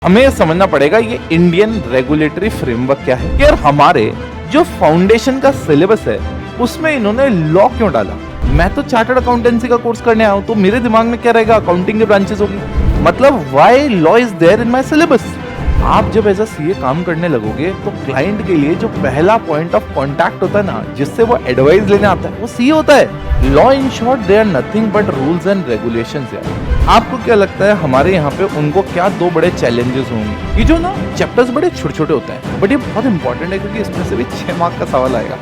हमें समझना पड़ेगा ये इंडियन रेगुलेटरी फ्रेमवर्क क्या है। यार हमारे जो फाउंडेशन का सिलेबस है उसमें इन्होंने लॉ क्यों डाला। मैं तो चार्टर्ड अकाउंटेंसी का कोर्स करने आया हूं, तो मेरे दिमाग में क्या रहेगा, अकाउंटिंग की ब्रांचेस होगी। मतलब why law is there in my syllabus. आप जब एज अ सीए काम करने लगोगे तो क्लाइंट के लिए जो पहला पॉइंट ऑफ कांटेक्ट होता है ना, जिससे वो एडवाइस लेने आता है, वो सीए होता है। Law in short they are nothing but rules and regulations. यार आपको क्या लगता है हमारे यहाँ पे उनको क्या दो बड़े चैलेंजेस होंगे। ये जो ना चैप्टर्स बड़े छोटे छोटे होते हैं, बट ये बहुत इंपॉर्टेंट है क्योंकि इसमें से भी 6 मार्क का सवाल आएगा।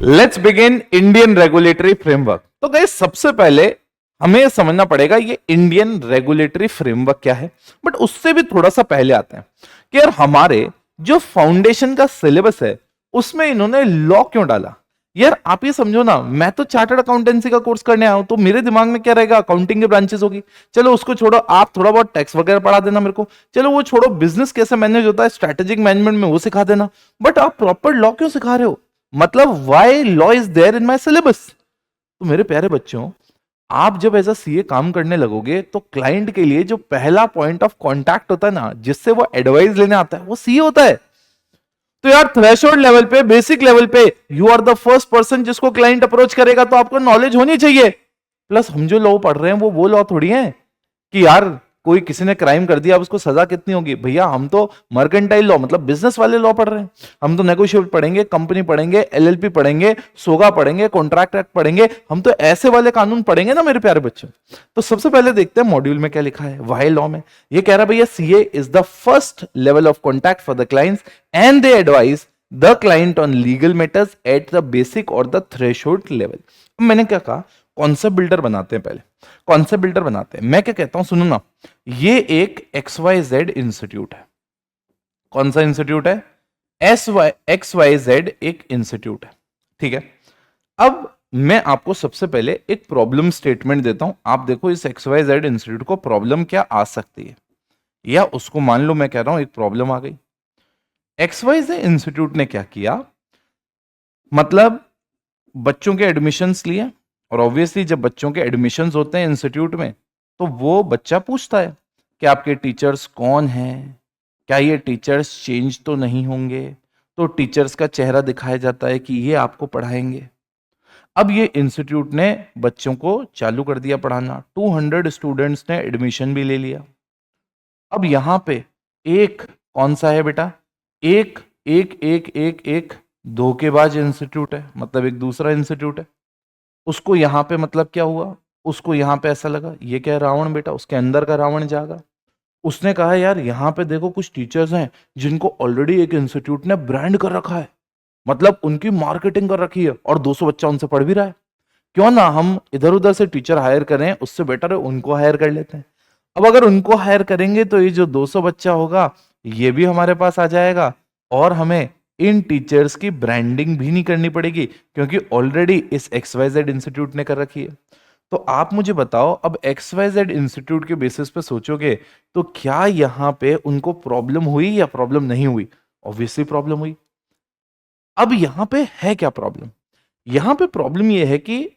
Let's begin Indian regulatory framework. तो गाइस सबसे पहले हमें समझना पड़ेगा ये इंडियन रेगुलेटरी फ्रेमवर्क क्या है। बट उससे भी थोड़ा सा पहले आते हैं कि यार हमारे जो फाउंडेशन का सिलेबस है उसमें इन्होंने लॉ क्यों डाला। यार आप ये समझो ना, मैं तो चार्टर्ड अकाउंटेंसी का कोर्स करने आया हूं, तो मेरे दिमाग में क्या रहेगा, अकाउंटिंग की ब्रांचेस होगी। चलो उसको छोड़ो, आप थोड़ा बहुत टैक्स वगैरह पढ़ा देना मेरे को। चलो वो छोड़ो, बिजनेस कैसे मैनेज होता है, स्ट्रेटेजिक मैनेजमेंट में वो सिखा देना। बट आप प्रॉपर लॉ क्यों सिखा रहे हो। मतलब why law is there in my syllabus. तो मेरे प्यारे बच्चों, आप जब एज अ सीए काम करने लगोगे तो क्लाइंट के लिए जो पहला पॉइंट ऑफ कांटेक्ट होता है ना, जिससे वो एडवाइस लेने आता है, वो सीए होता है। तो यार थ्रेशोल्ड लेवल पे, बेसिक लेवल पे you are the first person जिसको क्लाइंट अप्रोच करेगा, तो आपको नॉलेज होनी चाहिए। प्लस हम जो लॉ पढ़ रहे हैं वो लॉ थोड़ी है कि यार कोई किसी ने क्राइम कर दिया अब उसको सजा कितनी होगी। भैया हम तो मर्केंटाइल लॉ मतलब बिजनेस वाले लॉ पढ़ रहे हैं। हम तो नेगोशिएट पढ़ेंगे, कंपनी पढ़ेंगे, एलएलपी पढ़ेंगे, सोगा पढ़ेंगे, कॉन्ट्रैक्ट एक्ट पढ़ेंगे। हम तो ऐसे वाले कानून पढ़ेंगे ना मेरे प्यारे बच्चों। तो सबसे पहले देखते हैं मॉड्यूल में क्या लिखा है। वाई लॉ में ये कह रहा है भैया CA is the first level of contact for the clients and they advice the client on legal matters at the basic और द थ्रेशोल्ड लेवल। मैंने क्या कहा, कॉन्सेप्ट बिल्डर बनाते हैं। पहले कॉन्सेप्ट बिल्डर बनाते हैं। मैं क्या कहता हूं सुनो ना, ये एक XYZ इंस्टीट्यूट है। कौन सा इंस्टीट्यूट है, XYZ एक इंस्टीट्यूट है। ठीक है, अब मैं आपको सबसे पहले एक प्रॉब्लम स्टेटमेंट देता हूं। आप देखो इस XYZ इंस्टीट्यूट को प्रॉब्लम क्या आ सकती है, या उसको मान लो मैं कह रहा हूं एक प्रॉब्लम आ गई। XYZ इंस्टीट्यूट ने क्या किया, मतलब बच्चों के एडमिशन्स लिए, और ऑब्वियसली जब बच्चों के एडमिशन्स होते हैं इंस्टीट्यूट में तो वो बच्चा पूछता है कि आपके टीचर्स कौन हैं, क्या ये टीचर्स चेंज तो नहीं होंगे। तो टीचर्स का चेहरा दिखाया जाता है कि ये आपको पढ़ाएंगे। अब ये इंस्टीट्यूट ने बच्चों को चालू कर दिया पढ़ाना। 200 स्टूडेंट्स ने एडमिशन भी ले लिया। अब यहां पे एक कौन सा है बेटा, एक एक एक एक एक धोखेबाज इंस्टीट्यूट है, मतलब एक दूसरा इंस्टीट्यूट है। उसको यहां पे मतलब क्या हुआ, उसको यहां पे ऐसा लगा ये क्या है, रावण बेटा, उसके अंदर का रावण जागा। उसने कहा यार यहाँ पे देखो कुछ टीचर्स हैं जिनको ऑलरेडी एक इंस्टीट्यूट ने ब्रांड कर रखा है, मतलब उनकी मार्केटिंग कर रखी है, और 200 बच्चा उनसे पढ़ भी रहा है। क्यों ना हम इधर उधर से टीचर हायर करें, उससे बेटर है उनको हायर कर लेते हैं। अब अगर उनको हायर करेंगे तो ये जो 200 बच्चा होगा ये भी हमारे पास आ जाएगा, और हमें इन टीचर्स की ब्रांडिंग भी नहीं करनी पड़ेगी क्योंकि ऑलरेडी इस XYZ इंस्टीट्यूट ने कर रखी है। तो आप मुझे बताओ, अब XYZ इंस्टीट्यूट के बेसिस पे सोचोगे तो क्या यहां पे उनको प्रॉब्लम हुई या प्रॉब्लम नहीं हुई। ऑब्वियसली प्रॉब्लम हुई। अब यहां पे है क्या प्रॉब्लम, यहां पे प्रॉब्लम यह है कि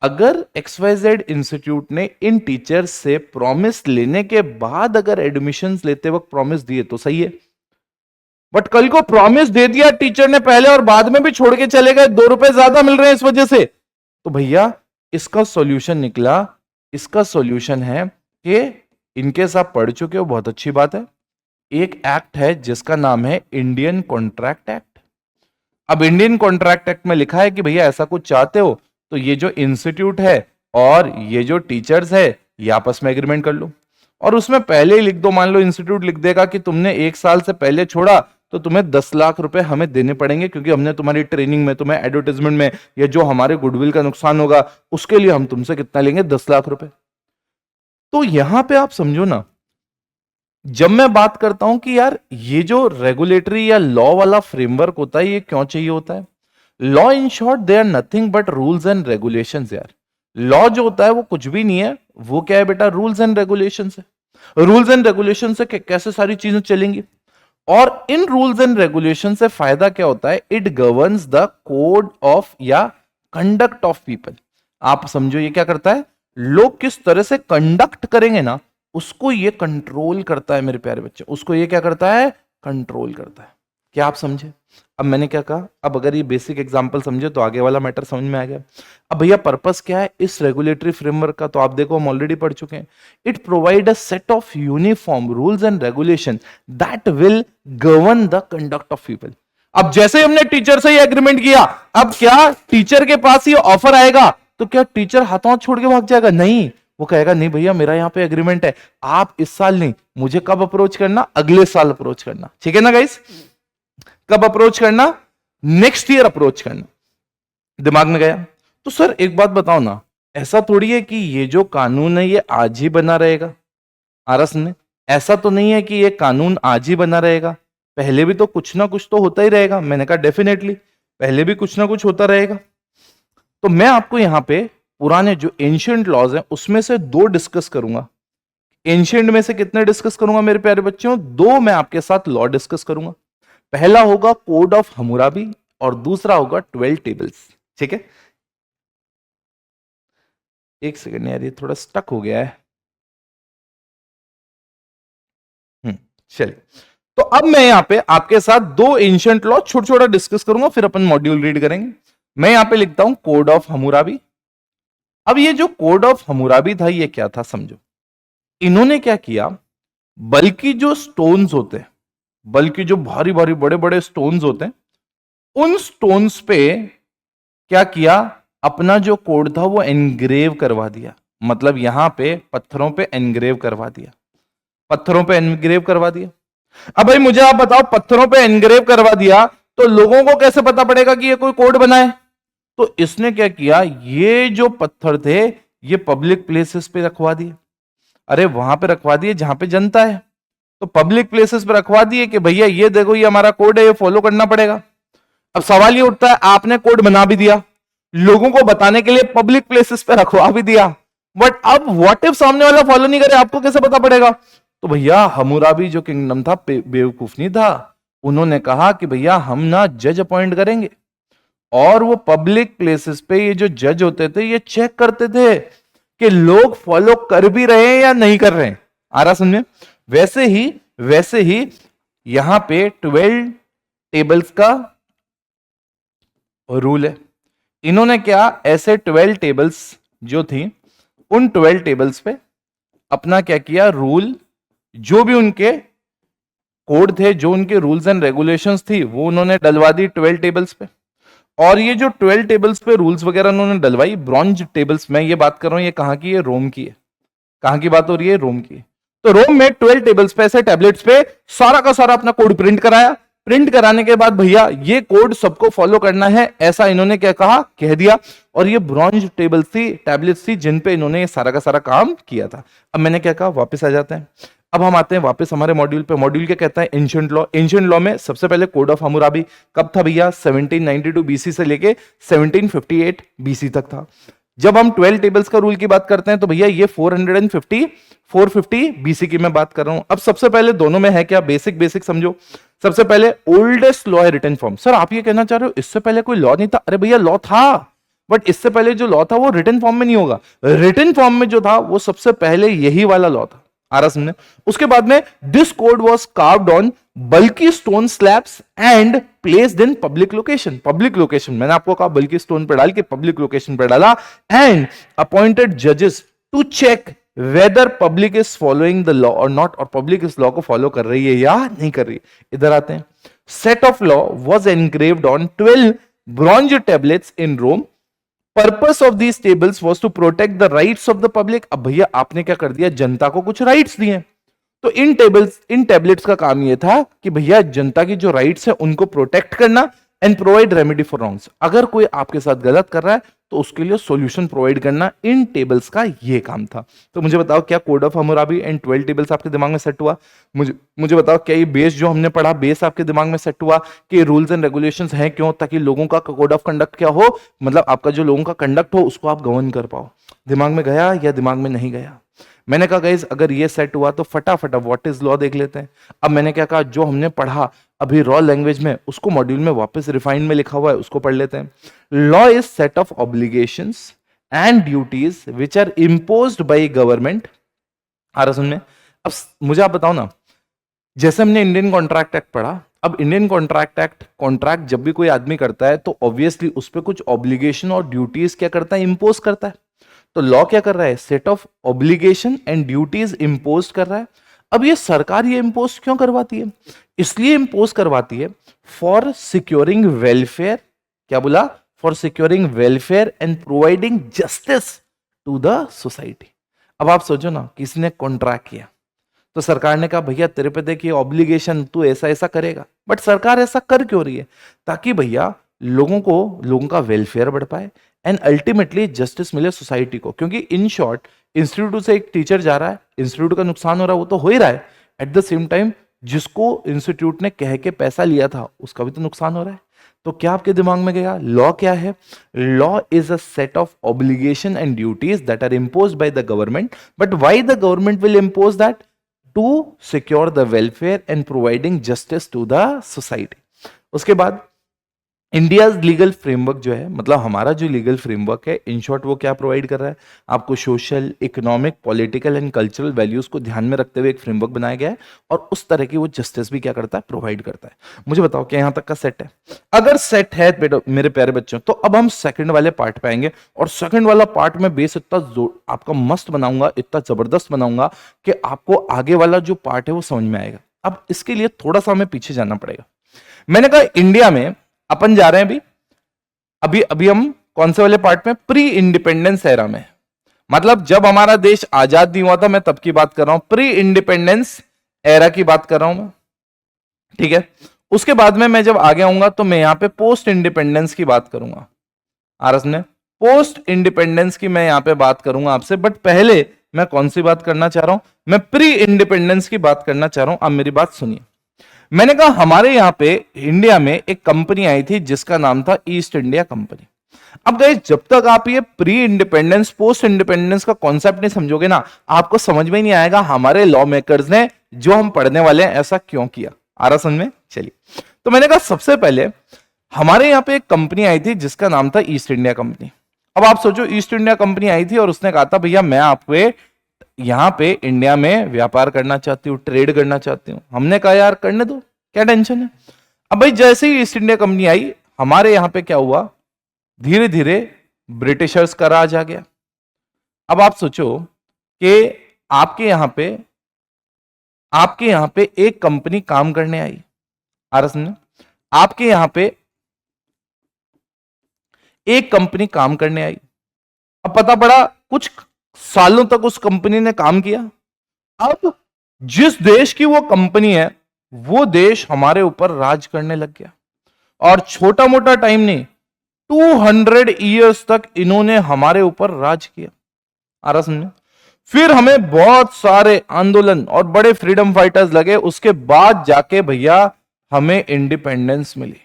अगर XYZ इंस्टीट्यूट ने इन टीचर्स से प्रॉमिस लेने के बाद अगर एडमिशंस लेते वक्त प्रॉमिस दिए तो सही है, बट कल को प्रॉमिस दे दिया टीचर ने पहले और बाद में भी छोड़ के चले गए, 2 रुपए ज्यादा मिल रहे हैं इस वजह से, तो भैया इसका सॉल्यूशन निकला। इसका सॉल्यूशन है कि इनकेस आप पढ़ चुके हो, बहुत अच्छी बात है, एक एक्ट है जिसका नाम है इंडियन कॉन्ट्रैक्ट एक्ट। अब इंडियन कॉन्ट्रैक्ट एक्ट में लिखा है कि भैया ऐसा कुछ चाहते हो तो ये जो इंस्टीट्यूट है और ये जो टीचर्स है ये आपस में एग्रीमेंट कर लो, और उसमें पहले ही लिख दो, मान लो इंस्टीट्यूट लिख देगा कि तुमने 1 साल से पहले छोड़ा तो तुम्हें 10 लाख रुपए हमें देने पड़ेंगे क्योंकि हमने तुम्हारी ट्रेनिंग में, तुम्हें एडवर्टाइजमेंट में, या जो हमारे गुडविल का नुकसान होगा उसके लिए हम तुमसे कितना लेंगे, 10 लाख रुपए। तो यहां पे आप समझो ना, जब मैं बात करता हूं कि यार ये जो रेगुलेटरी या लॉ वाला फ्रेमवर्क होता है ये क्यों चाहिए होता है। Law in short they are nothing but rules and regulations. यार लॉ जो होता है वो कुछ भी नहीं है, वो क्या है बेटा, रूल्स एंड रेगुलेशंस है। रूल्स एंड रेगुलेशन से कैसे सारी चीजें चलेंगी, और इन रूल्स एंड रेगुलेशन से फायदा क्या होता है, it governs the code of या कंडक्ट ऑफ पीपल। आप समझो ये क्या करता है, लोग किस तरह से कंडक्ट करेंगे ना, उसको ये कंट्रोल करता है मेरे प्यारे बच्चे, उसको ये क्या करता है, कंट्रोल करता है। क्या आप समझे? अब मैंने क्या कहा, अब अगर ये बेसिक एग्जांपल समझे तो आगे वाला मैटर समझ में आ गया। अब भैया पर्पस क्या है इस रेगुलेटरी फ्रेमवर्क का, तो आप देखो हम ऑलरेडी पढ़ चुके हैं। It provide a set of uniform rules and regulation that will govern the conduct of people. अब जैसे ही हमने टीचर से ये एग्रीमेंट किया, अब क्या टीचर के पास ये ऑफर आएगा तो क्या टीचर हाथों हाथ छोड़ के भाग जाएगा? नहीं, वो कहेगा नहीं भैया मेरा यहाँ पे एग्रीमेंट है, आप इस साल नहीं, मुझे कब अप्रोच करना, अगले साल अप्रोच करना। ठीक है ना गाइस? कब अप्रोच करना? नेक्स्ट ईयर अप्रोच करना। दिमाग में गया? तो सर एक बात बताओ ना, ऐसा थोड़ी है कि ये जो कानून है ये आज ही बना रहेगा। आरस ने ऐसा तो नहीं है कि ये कानून आज ही बना रहेगा, पहले भी तो कुछ ना कुछ तो होता ही रहेगा। मैंने कहा डेफिनेटली पहले भी कुछ ना कुछ होता रहेगा। तो मैं आपको यहां पे पुराने जो एंशिएंट लॉज हैं उसमें से दो डिस्कस करूंगा। एंशिएंट में से कितने डिस्कस करूंगा मेरे प्यारे बच्चों? दो मैं आपके साथ लॉ डिस्कस करूंगा। पहला होगा कोड ऑफ हम्मुराबी और दूसरा होगा 12 टेबल्स। ठीक है, एक सेकंड यार, ये थोड़ा स्टक हो गया है। चलिए, तो अब मैं यहां पे आपके साथ दो एंशिएंट लॉ छोटा छोटा डिस्कस करूंगा, फिर अपन मॉड्यूल रीड करेंगे। मैं यहां पे लिखता हूं कोड ऑफ हम्मुराबी। अब ये जो कोड ऑफ हम्मुराबी था ये क्या था समझो। इन्होंने क्या किया, बल्कि जो स्टोन्स होते हैं, बल्कि जो भारी भारी बड़े बड़े स्टोन्स होते हैं, उन स्टोन्स पे क्या किया, अपना जो कोड था वो एनग्रेव करवा दिया। मतलब यहां पे पत्थरों पे एनग्रेव करवा दिया, पत्थरों पे एनग्रेव करवा दिया। अब भाई मुझे आप बताओ, पत्थरों पे एनग्रेव करवा दिया तो लोगों को कैसे पता पड़ेगा कि ये कोई कोड बना है? तो इसने क्या किया, ये जो पत्थर थे ये पब्लिक प्लेसेस पे रखवा दिए। अरे वहां पे रखवा दिए जहां पे जनता है, तो पब्लिक प्लेसेस पे रखवा दिए कि भैया ये देखो ये हमारा कोड है, ये फॉलो करना पड़ेगा। अब सवाल ये उठता है, आपने कोड बना भी दिया, लोगों को बताने के लिए पब्लिक प्लेसेस पे रखवा भी दिया, बट अब व्हाट इफ सामने वाला फॉलो नहीं करे, आपको कैसे पता पड़ेगा? तो भैया हम्मुराबी जो किंगडम था बेवकूफ नहीं था, उन्होंने कहा कि भैया हम ना जज अपॉइंट करेंगे, और वो पब्लिक प्लेसेस पे ये जो जज होते थे ये चेक करते थे कि लोग फॉलो कर भी रहे हैं या नहीं कर रहे हैं। आ रहा समझे? वैसे ही यहां पे 12 टेबल्स का रूल है। इन्होंने क्या, ऐसे 12 टेबल्स जो थी, उन 12 टेबल्स पे अपना क्या किया, रूल, जो भी उनके कोड थे, जो उनके रूल्स एंड रेगुलेशंस थी, वो उन्होंने डलवा दी 12 टेबल्स पे। और ये जो 12 टेबल्स पे रूल्स वगैरह उन्होंने डलवाई, ब्रॉन्ज टेबल्स, मैं ये बात कर रहा हूं, ये कहां की है, रोम की है। कहां की बात हो रही है, रोम की। तो रोम में 12 टेबल्स पे, ऐसे टैबलेट्स पे सारा का सारा अपना कोड प्रिंट कराया। प्रिंट कराने के बाद भैया ये कोड सबको फॉलो करना है, ऐसा इन्होंने क्या कहा, कह दिया। और ये ब्रॉन्ज टेबल्स थी, टैबलेट्स थी, जिन पे इन्होंने ये सारा का सारा काम किया था। अब मैंने क्या कहा, वापस आ जाते हैं। अब हम आते हैं वापस हमारे मॉड्यूल पे। मॉड्यूल क्या कहता है, एंशिएंट लॉ। एंशिएंट लॉ में सबसे पहले कोड ऑफ हम्मुराबी कब था भैया, 1792 बीसी से लेके 1758 बीसी तक था। जब हम 12 टेबल्स का रूल की बात करते हैं तो भैया ये 450 बीसी की मैं बात कर रहा हूं। अब सबसे पहले दोनों में है क्या, बेसिक बेसिक समझो। सबसे पहले ओल्डेस्ट लॉ है रिटन फॉर्म। सर आप ये कहना चाह रहे हो इससे पहले कोई लॉ नहीं था? अरे भैया लॉ था, बट इससे पहले जो लॉ था वो रिटन फॉर्म में नहीं होगा। रिटन फॉर्म में जो था वो सबसे पहले यही वाला लॉ था। आ रहा समझे? उसके बाद में this code was carved on bulky stone slabs and placed in public location. Public location मैंने आपको कहा, बल्कि स्टोन पर डाल के पब्लिक लोकेशन पर डाला। एंड अपॉइंटेड जजेस to check whether public is following the law or not, और पब्लिक इस लॉ को फॉलो कर रही है या नहीं कर रही है। इधर आते हैं। Set of law was engraved on 12 bronze tablets in Rome. Purpose of these tables was to protect the rights of the public. अब भैया आपने क्या कर दिया, जनता को कुछ राइट्स दिए, तो इन टैबलेट्स का काम यह था कि भैया जनता की जो राइट्स है उनको प्रोटेक्ट करना and provide remedy for wrongs. अगर कोई आपके साथ गलत कर रहा है तो उसके लिए सॉल्यूशन प्रोवाइड करना इन टेबल्स का ये काम था। तो मुझे बताओ क्या code of Hammurabi and 12 tables आपके दिमाग में सेट हुआ? मुझे बताओ क्या ये बेस जो हमने पढ़ा, बेस आपके दिमाग में सेट हुआ कि रूल्स एंड रेगुलेशंस हैं क्यों? ताकि लोगों का कोड ऑफ कंडक्ट क्या हो, मतलब आपका जो लोगों का कंडक्ट हो उसको आप गवर्न कर पाओ। दिमाग में गया या दिमाग में नहीं गया? मैंने कहा गाइस अगर ये सेट हुआ तो फटाफट व्हाट इज लॉ देख लेते हैं। अब मैंने क्या कहा, जो हमने पढ़ा अभी रॉ लैंग्वेज में उसको मॉड्यूल में वापस रिफाइंड में लिखा हुआ है, उसको पढ़ लेते हैं। Law is set of obligations and duties which are imposed by government. आ रहा समझ में? अब मुझे आप बताओ ना, जैसे हमने इंडियन कॉन्ट्रैक्ट एक्ट पढ़ा, अब इंडियन कॉन्ट्रैक्ट एक्ट, कॉन्ट्रैक्ट जब भी कोई आदमी करता है तो ऑब्वियसली उस पर कुछ ऑब्लिगेशन और ड्यूटीज क्या करता है, इंपोज करता है। तो लॉ क्या कर रहा है, set of obligation and duties impose कर रहा है। अब ये सरकार ये इंपोज क्यों करवाती है, इसलिए इंपोज करवाती है फॉर सिक्योरिंग वेलफेयर, क्या बोला, for securing welfare and providing justice to the society. अब आप सोचो ना, किसी ने कॉन्ट्रैक्ट किया तो सरकार ने कहा भैया तेरे पे देखिए ऑब्लिगेशन, तू ऐसा ऐसा करेगा। बट सरकार ऐसा कर क्यों रही है, ताकि भैया लोगों का वेलफेयर बढ़ पाए एंड अल्टीमेटली जस्टिस मिले सोसाइटी को। क्योंकि इन शॉर्ट, इंस्टीट्यूट से एक टीचर जा रहा है, इंस्टीट्यूट का नुकसान हो रहा है, वो तो हो ही रहा है, एट द सेम टाइम जिसको इंस्टीट्यूट ने कह के पैसा लिया था उसका भी तो नुकसान हो रहा है। तो क्या आपके दिमाग में गया, लॉ क्या है, law is a set of obligation and duties that are imposed by the government, but why the government will impose that, to secure the welfare and providing justice to the society. उसके बाद India legal framework जो है, मतलब हमारा जो legal framework है, in short वो क्या प्रोवाइड कर रहा है आपको, social, economic, political and cultural values को ध्यान में रखते हुए एक फ्रेमवर्क बनाया गया है और उस तरह की वो जस्टिस भी क्या करता है, प्रोवाइड करता है। मुझे बताओ क्या यहां तक का सेट है? अगर सेट है मेरे प्यारे बच्चों, तो अब हम सेकंड वाले पार्ट पे आएंगे और सेकंड वाला पार्ट में बेस इतना आपका मस्त बनाऊंगा, इतना जबरदस्त बनाऊंगा कि आपको आगे वाला जो पार्ट है वो समझ में आएगा। अब इसके लिए थोड़ा सा हमें पीछे जाना पड़ेगा। मैंने कहा इंडिया में अपन जा रहे हैं अभी अभी हम कौन से वाले पार्ट में, प्री इंडिपेंडेंस एरा में, मतलब जब हमारा देश आजाद नहीं हुआ था, मैं तब की बात कर रहा हूं, प्री इंडिपेंडेंस एरा की बात कर रहा हूं मैं, ठीक है। उसके बाद में मैं जब आगे आऊंगा तो मैं यहां पे पोस्ट इंडिपेंडेंस की बात करूंगा। आरस ने पोस्ट इंडिपेंडेंस की मैं यहां पे बात करूंगा आपसे, बट पहले मैं कौन सी बात करना चाह रहा हूं, मैं प्री इंडिपेंडेंस की बात करना चाह रहा हूं। आप मेरी बात सुनिए। मैंने कहा हमारे यहां पे इंडिया में एक कंपनी आई थी जिसका नाम था ईस्ट इंडिया कंपनी। अब गाइस, जब तक आप ये प्री इंडिपेंडेंस पोस्ट इंडिपेंडेंस का कॉन्सेप्ट नहीं समझोगे ना, आपको समझ में नहीं आएगा हमारे लॉ मेकर्स ने जो हम पढ़ने वाले हैं ऐसा क्यों किया। आ रहा समझ में? चलिए, तो मैंने कहा सबसे पहले हमारे यहां पे एक कंपनी आई थी जिसका नाम था ईस्ट इंडिया कंपनी। अब आप सोचो, ईस्ट इंडिया कंपनी आई थी और उसने कहा था भैया मैं आपको यहां पे इंडिया में व्यापार करना चाहती हूँ, ट्रेड करना चाहती हूँ। हमने कहा यार करने दो, क्या टेंशन है। अब भाई जैसे ही ईस्ट इंडिया कंपनी आई, हमारे यहां पे क्या हुआ, धीरे धीरे ब्रिटिशर्स का राज आ गया। अब आप सोचो कि आपके यहां पे एक कंपनी काम करने आई, आ रहा समझ, आपके यहां पे एक कंपनी काम करने आई। अब पता पड़ा कुछ सालों तक उस कंपनी ने काम किया। अब जिस देश की वो कंपनी है, वो देश हमारे ऊपर राज करने लग गया और छोटा मोटा टाइम नहीं, 200 ईयर्स तक इन्होंने हमारे ऊपर राज किया। आ रहा समझे? फिर हमें बहुत सारे आंदोलन और बड़े फ्रीडम फाइटर्स लगे, उसके बाद जाके भैया हमें इंडिपेंडेंस मिली।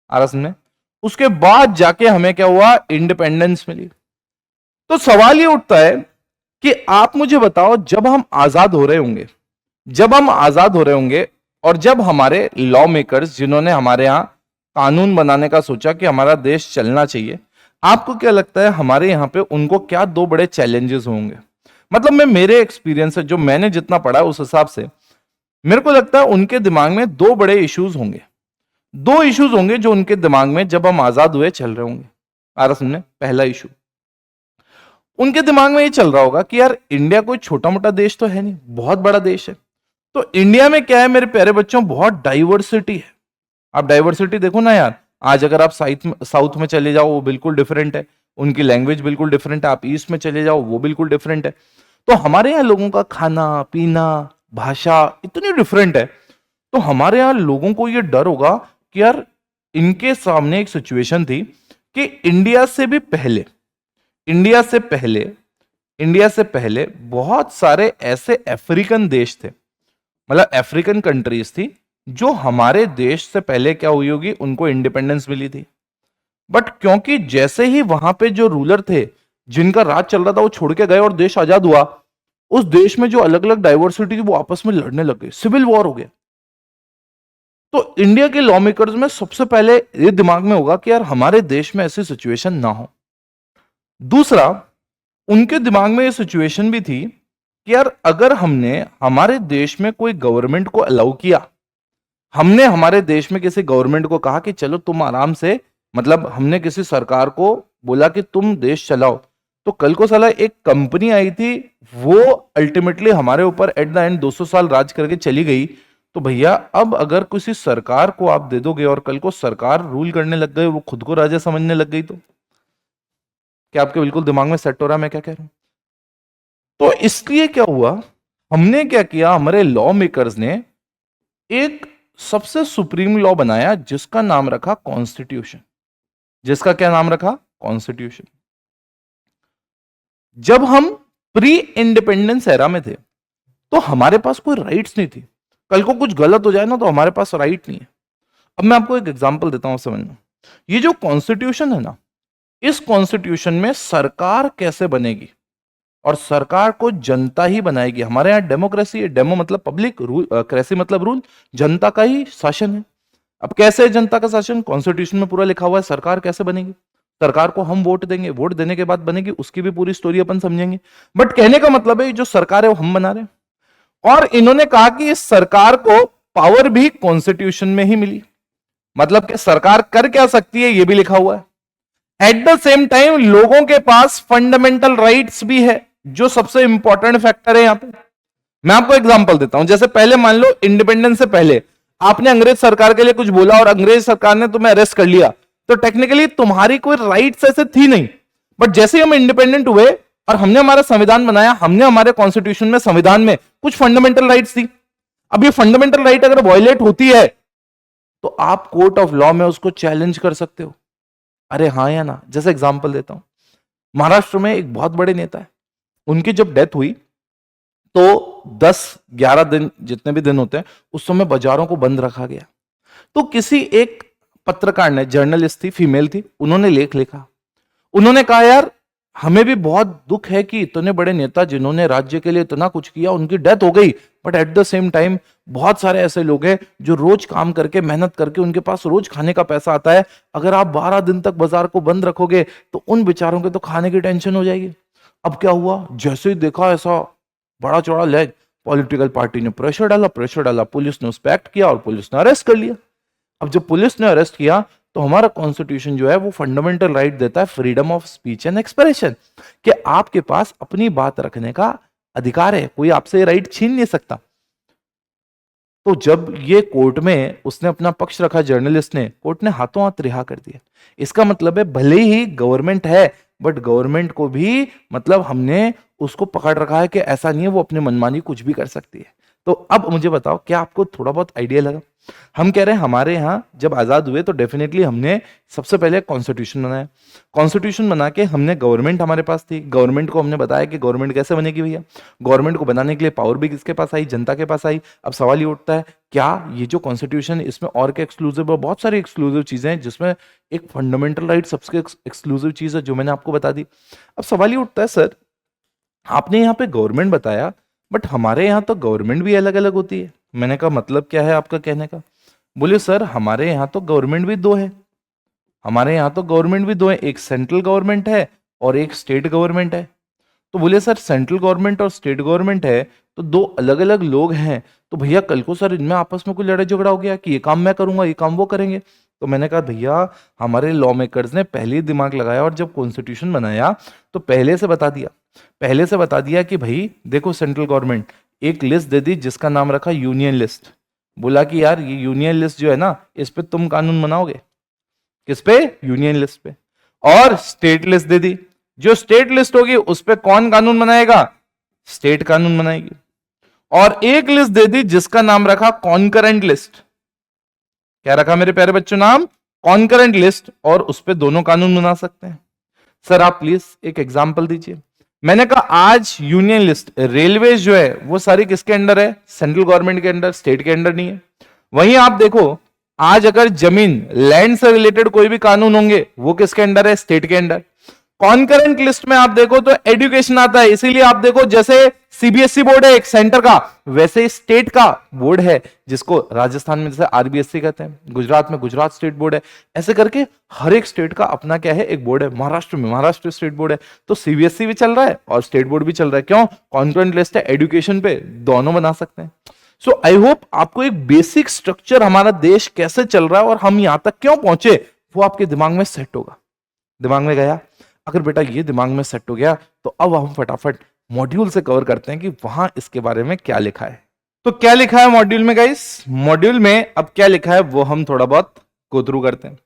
आ रहा समझे? उसके बाद जाके हमें क्या हुआ, इंडिपेंडेंस मिली। तो सवाल ये उठता है कि आप मुझे बताओ, जब हम आजाद हो रहे होंगे और जब हमारे लॉ मेकर्स जिन्होंने हमारे यहां कानून बनाने का सोचा कि हमारा देश चलना चाहिए, आपको क्या लगता है हमारे यहां पे उनको क्या दो बड़े चैलेंजेस होंगे? मतलब मैं मेरे एक्सपीरियंस से जो मैंने जितना पढ़ा उस हिसाब से मेरे को लगता है उनके दिमाग में दो बड़े इश्यूज होंगे जो उनके दिमाग में जब हम आजाद हुए चल रहे होंगे। आ रहा समझे? पहला इशू उनके दिमाग में ये चल रहा होगा कि यार इंडिया कोई छोटा मोटा देश तो है नहीं, बहुत बड़ा देश है। तो इंडिया में क्या है मेरे प्यारे बच्चों, बहुत डाइवर्सिटी है। आप डाइवर्सिटी देखो ना यार, आज अगर आप साउथ में चले जाओ वो बिल्कुल डिफरेंट है, उनकी लैंग्वेज बिल्कुल डिफरेंट है। आप ईस्ट में चले जाओ वो बिल्कुल डिफरेंट है। तो हमारे यहाँ लोगों का खाना पीना भाषा इतनी डिफरेंट है, तो हमारे यहाँ लोगों को ये डर होगा कि यार इनके सामने एक सिचुएशन थी कि इंडिया से पहले बहुत सारे ऐसे अफ्रीकन देश थे, मतलब अफ्रीकन कंट्रीज थी जो हमारे देश से पहले क्या हुई होगी, उनको इंडिपेंडेंस मिली थी। बट क्योंकि जैसे ही वहां पे जो रूलर थे जिनका राज चल रहा था वो छोड़ के गए और देश आजाद हुआ, उस देश में जो अलग अलग डाइवर्सिटी थी वो आपस में लड़ने लग गए, सिविल वॉर हो गया। तो इंडिया के लॉ मेकर्स में सबसे पहले ये दिमाग में होगा कि यार हमारे देश में ऐसी सिचुएशन ना हो। दूसरा, उनके दिमाग में ये सिचुएशन भी थी कि यार अगर हमने हमारे देश में कोई गवर्नमेंट को अलाउ किया, हमने हमारे देश में किसी गवर्नमेंट को कहा कि चलो तुम आराम से, मतलब हमने किसी सरकार को बोला कि तुम देश चलाओ, तो कल को साला एक कंपनी आई थी, वो अल्टीमेटली हमारे ऊपर एट द एंड 200 साल राज करके चली गई। तो भैया अब अगर किसी सरकार को आप दे दोगे और कल को सरकार रूल करने लग गए, वो खुद को राजा समझने लग गई, तो क्या आपके बिल्कुल दिमाग में सेट हो रहा है मैं क्या कह रहा हूं? तो इसलिए क्या हुआ, हमने क्या किया, हमारे लॉ मेकर्स ने एक सबसे सुप्रीम लॉ बनाया जिसका नाम रखा कॉन्स्टिट्यूशन। जिसका क्या नाम रखा? कॉन्स्टिट्यूशन। जब हम प्री इंडिपेंडेंस एरा में थे तो हमारे पास कोई राइट्स नहीं थी। कल को कुछ गलत हो जाए ना तो हमारे पास राइट नहीं है। अब मैं आपको एक एग्जांपल देता हूं समझना। ये जो कॉन्स्टिट्यूशन है ना, इस कॉन्स्टिट्यूशन में सरकार कैसे बनेगी, और सरकार को जनता ही बनाएगी। हमारे यहाँ डेमोक्रेसी है, डेमो मतलब पब्लिक, रूल क्रेसी मतलब रूल, जनता का ही शासन है। अब कैसे है जनता का शासन? कॉन्स्टिट्यूशन में पूरा लिखा हुआ है। सरकार कैसे बनेगी? सरकार को हम वोट देंगे, वोट देने के बाद बनेगी, उसकी भी पूरी स्टोरी अपन समझेंगे। बट कहने का मतलब है जो सरकार है वो हम बना रहे हैं। और इन्होंने कहा कि इस सरकार को पावर भी कॉन्स्टिट्यूशन में ही मिली। मतलब कि सरकार कर क्या सकती है ये भी लिखा हुआ है। एट द सेम टाइम लोगों के पास फंडामेंटल राइट्स भी है, जो सबसे इंपॉर्टेंट फैक्टर है यहां पे। मैं आपको एग्जांपल देता हूं। जैसे पहले मान लो इंडिपेंडेंस से पहले आपने अंग्रेज सरकार के लिए कुछ बोला और अंग्रेज सरकार ने तुम्हें अरेस्ट कर लिया, तो टेक्निकली तुम्हारी कोई राइट्स ऐसे थी नहीं। बट जैसे ही हम इंडिपेंडेंट हुए और हमने हमारा संविधान बनाया, हमने हमारे कॉन्स्टिट्यूशन में, संविधान में कुछ फंडामेंटल राइट्स थी। अब ये फंडामेंटल राइट अगर वायलेट होती है तो आप कोर्ट ऑफ लॉ में उसको चैलेंज कर सकते हो। अरे हाँ या ना? जैसे एग्जांपल देता हूं, महाराष्ट्र में एक बहुत बड़े नेता है, उनकी जब डेथ हुई तो 10-11 दिन, जितने भी दिन होते हैं, उस समय बाजारों को बंद रखा गया। तो किसी एक पत्रकार ने, जर्नलिस्ट थी, फीमेल थी, उन्होंने लेख लिखा। उन्होंने कहा यार हमें भी बहुत दुख है कि इतने बड़े नेता जिन्होंने राज्य के लिए इतना कुछ किया, उनकी डेथ हो गई। But at the same time बहुत सारे ऐसे लोग हैं जो रोज काम करके, मेहनत करके, उनके पास रोज खाने का पैसा आता है। अगर आप 12 दिन तक बाजार को बंद रखोगे तो उन बेचारों के तो खाने की टेंशन हो जाएगी। अब क्या हुआ, जैसे ही देखा ऐसा बड़ा चौड़ा लेग, पॉलिटिकल पार्टी ने प्रेशर डाला, पुलिस ने उस पर एक्ट किया और पुलिस ने अरेस्ट कर लिया। अब जब पुलिस ने अरेस्ट किया तो हमारा कॉन्स्टिट्यूशन जो है वो फंडामेंटल राइट देता है freedom of speech and expression, कि आपके पास अपनी बात रखने का अधिकार है, कोई आपसे राइट छीन नहीं सकता। तो जब ये कोर्ट में उसने अपना पक्ष रखा, जर्नलिस्ट ने, कोर्ट ने हाथों हाथ रिहा कर दिया। इसका मतलब है भले ही गवर्नमेंट है, बट गवर्नमेंट को भी, मतलब हमने उसको पकड़ रखा है कि ऐसा नहीं है वो अपनी मनमानी कुछ भी कर सकती है। तो अब मुझे बताओ, क्या आपको थोड़ा बहुत आइडिया लगा? हम कह रहे हैं हमारे यहाँ जब आजाद हुए तो डेफिनेटली हमने सबसे पहले कॉन्स्टिट्यूशन बनाया। कॉन्स्टिट्यूशन बना के हमने, गवर्नमेंट हमारे पास थी, गवर्नमेंट को हमने बताया कि गवर्नमेंट कैसे बनेगी भैया। गवर्नमेंट को बनाने के लिए पावर भी किसके पास आई? जनता के पास आई। अब सवाल ये उठता है, क्या ये जो कॉन्स्टिट्यूशन, इसमें और क्या एक्सक्लूसिव है? बहुत सारी एक्सक्लूसिव चीजें हैं, जिसमें एक फंडामेंटल राइट सबसे एक्सक्लूसिव चीज है जो मैंने आपको बता दी। अब सवाल ये उठता है, सर आपने यहाँ पे गवर्नमेंट बताया, बट हमारे यहाँ तो गवर्नमेंट भी अलग अलग होती है। मैंने कहा मतलब क्या है आपका कहने का? बोले सर हमारे यहाँ तो गवर्नमेंट भी दो है। हमारे यहाँ तो गवर्नमेंट भी दो है, एक सेंट्रल गवर्नमेंट है और एक स्टेट गवर्नमेंट है। तो बोले सर सेंट्रल गवर्नमेंट और स्टेट गवर्नमेंट है तो दो अलग अलग लोग हैं, तो भैया कल को सर इनमें आपस में कोई लड़ाई झगड़ा हो गया कि ये काम मैं करूंगा, ये काम वो करेंगे। तो मैंने कहा भैया हमारे लॉ मेकर्स ने पहले ही दिमाग लगाया और जब कॉन्स्टिट्यूशन बनाया तो पहले से बता दिया कि भाई देखो, सेंट्रल गवर्नमेंट एक लिस्ट दे दी जिसका नाम रखा यूनियन लिस्ट। बोला कि यार ये यूनियन लिस्ट जो है ना, इस पे तुम कानून बनाओगे। किस पे? यूनियन लिस्ट पे। और स्टेट लिस्ट दे दी, जो स्टेट लिस्ट होगी उस पे कौन कानून बनाएगा? स्टेट कानून बनाएगी। और एक लिस्ट दे दी जिसका नाम रखा कॉन्करेंट लिस्ट। क्या रखा मेरे प्यारे बच्चों? नाम कॉन्करेंट लिस्ट। और उस पे दोनों कानून बना सकते हैं। सर आप प्लीज एक एग्जांपल दीजिए। मैंने कहा आज यूनियन लिस्ट, रेलवेज जो है वो सारी किसके अंडर है? सेंट्रल गवर्नमेंट के अंडर, स्टेट के अंडर नहीं है। वहीं आप देखो आज अगर जमीन, लैंड से रिलेटेड कोई भी कानून होंगे वो किसके अंडर है? स्टेट के अंडर। कॉन्करेंट लिस्ट में आप देखो तो एजुकेशन आता है, इसीलिए आप देखो जैसे सीबीएसई बोर्ड है एक सेंटर का, वैसे स्टेट का बोर्ड है जिसको राजस्थान में जैसे आरबीएसई कहते हैं, गुजरात में गुजरात स्टेट बोर्ड है, ऐसे करके हर एक स्टेट का अपना क्या है एक बोर्ड है। महाराष्ट्र में महाराष्ट्र स्टेट बोर्ड है, तो सीबीएसई भी चल रहा है और स्टेट बोर्ड भी चल रहा है। क्यों? कॉन्करेंट लिस्ट है, एजुकेशन पे दोनों बना सकते हैं। सो आई होप आपको एक बेसिक स्ट्रक्चर हमारा देश कैसे चल रहा है और हम यहां तक क्यों पहुंचे वो आपके दिमाग में सेट होगा। दिमाग में गया? अगर बेटा ये दिमाग में सेट हो गया तो अब हम फटाफट मॉड्यूल से कवर करते हैं कि वहां इसके बारे में क्या लिखा है। तो क्या लिखा है मॉड्यूल में गाइस? मॉड्यूल में अब क्या लिखा है वो हम थोड़ा बहुत गो थ्रू करते हैं।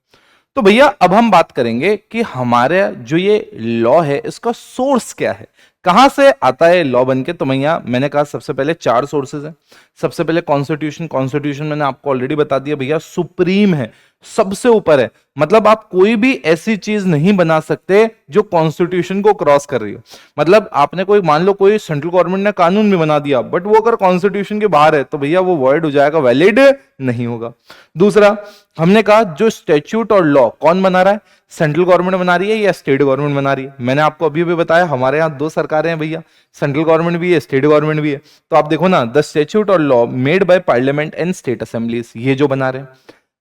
तो भैया अब हम बात करेंगे कि हमारे जो ये लॉ है इसका सोर्स क्या है, कहां से आता है लॉ बनके। तो भैया मैंने कहा सबसे पहले 4 सोर्सेज हैं। सबसे पहले कॉन्स्टिट्यूशन, कॉन्स्टिट्यूशन मैंने आपको ऑलरेडी बता दिया भैया सुप्रीम है, सबसे ऊपर है, मतलब आप कोई भी ऐसी चीज नहीं बना सकते जो कॉन्स्टिट्यूशन को क्रॉस कर रही हो। मतलब आपने कोई मान लो कोई सेंट्रल गवर्नमेंट ने कानून भी बना दिया बट वो अगर कॉन्स्टिट्यूशन के बाहर है तो भैया वो वॉइड हो जाएगा, वैलिड नहीं होगा। दूसरा हमने कहा जो स्टैट्यूट और लॉ कौन बना रहा है, सेंट्रल गवर्नमेंट बना रही है या स्टेट गवर्नमेंट बना रही है। मैंने आपको अभी भी बताया हमारे यहाँ 2 सरकारें हैं भैया, सेंट्रल गवर्नमेंट भी है स्टेट गवर्नमेंट भी है। तो आप देखो ना, द स्टैट्यूट और law made by parliament and state assemblies, ये जो बना रहे हैं।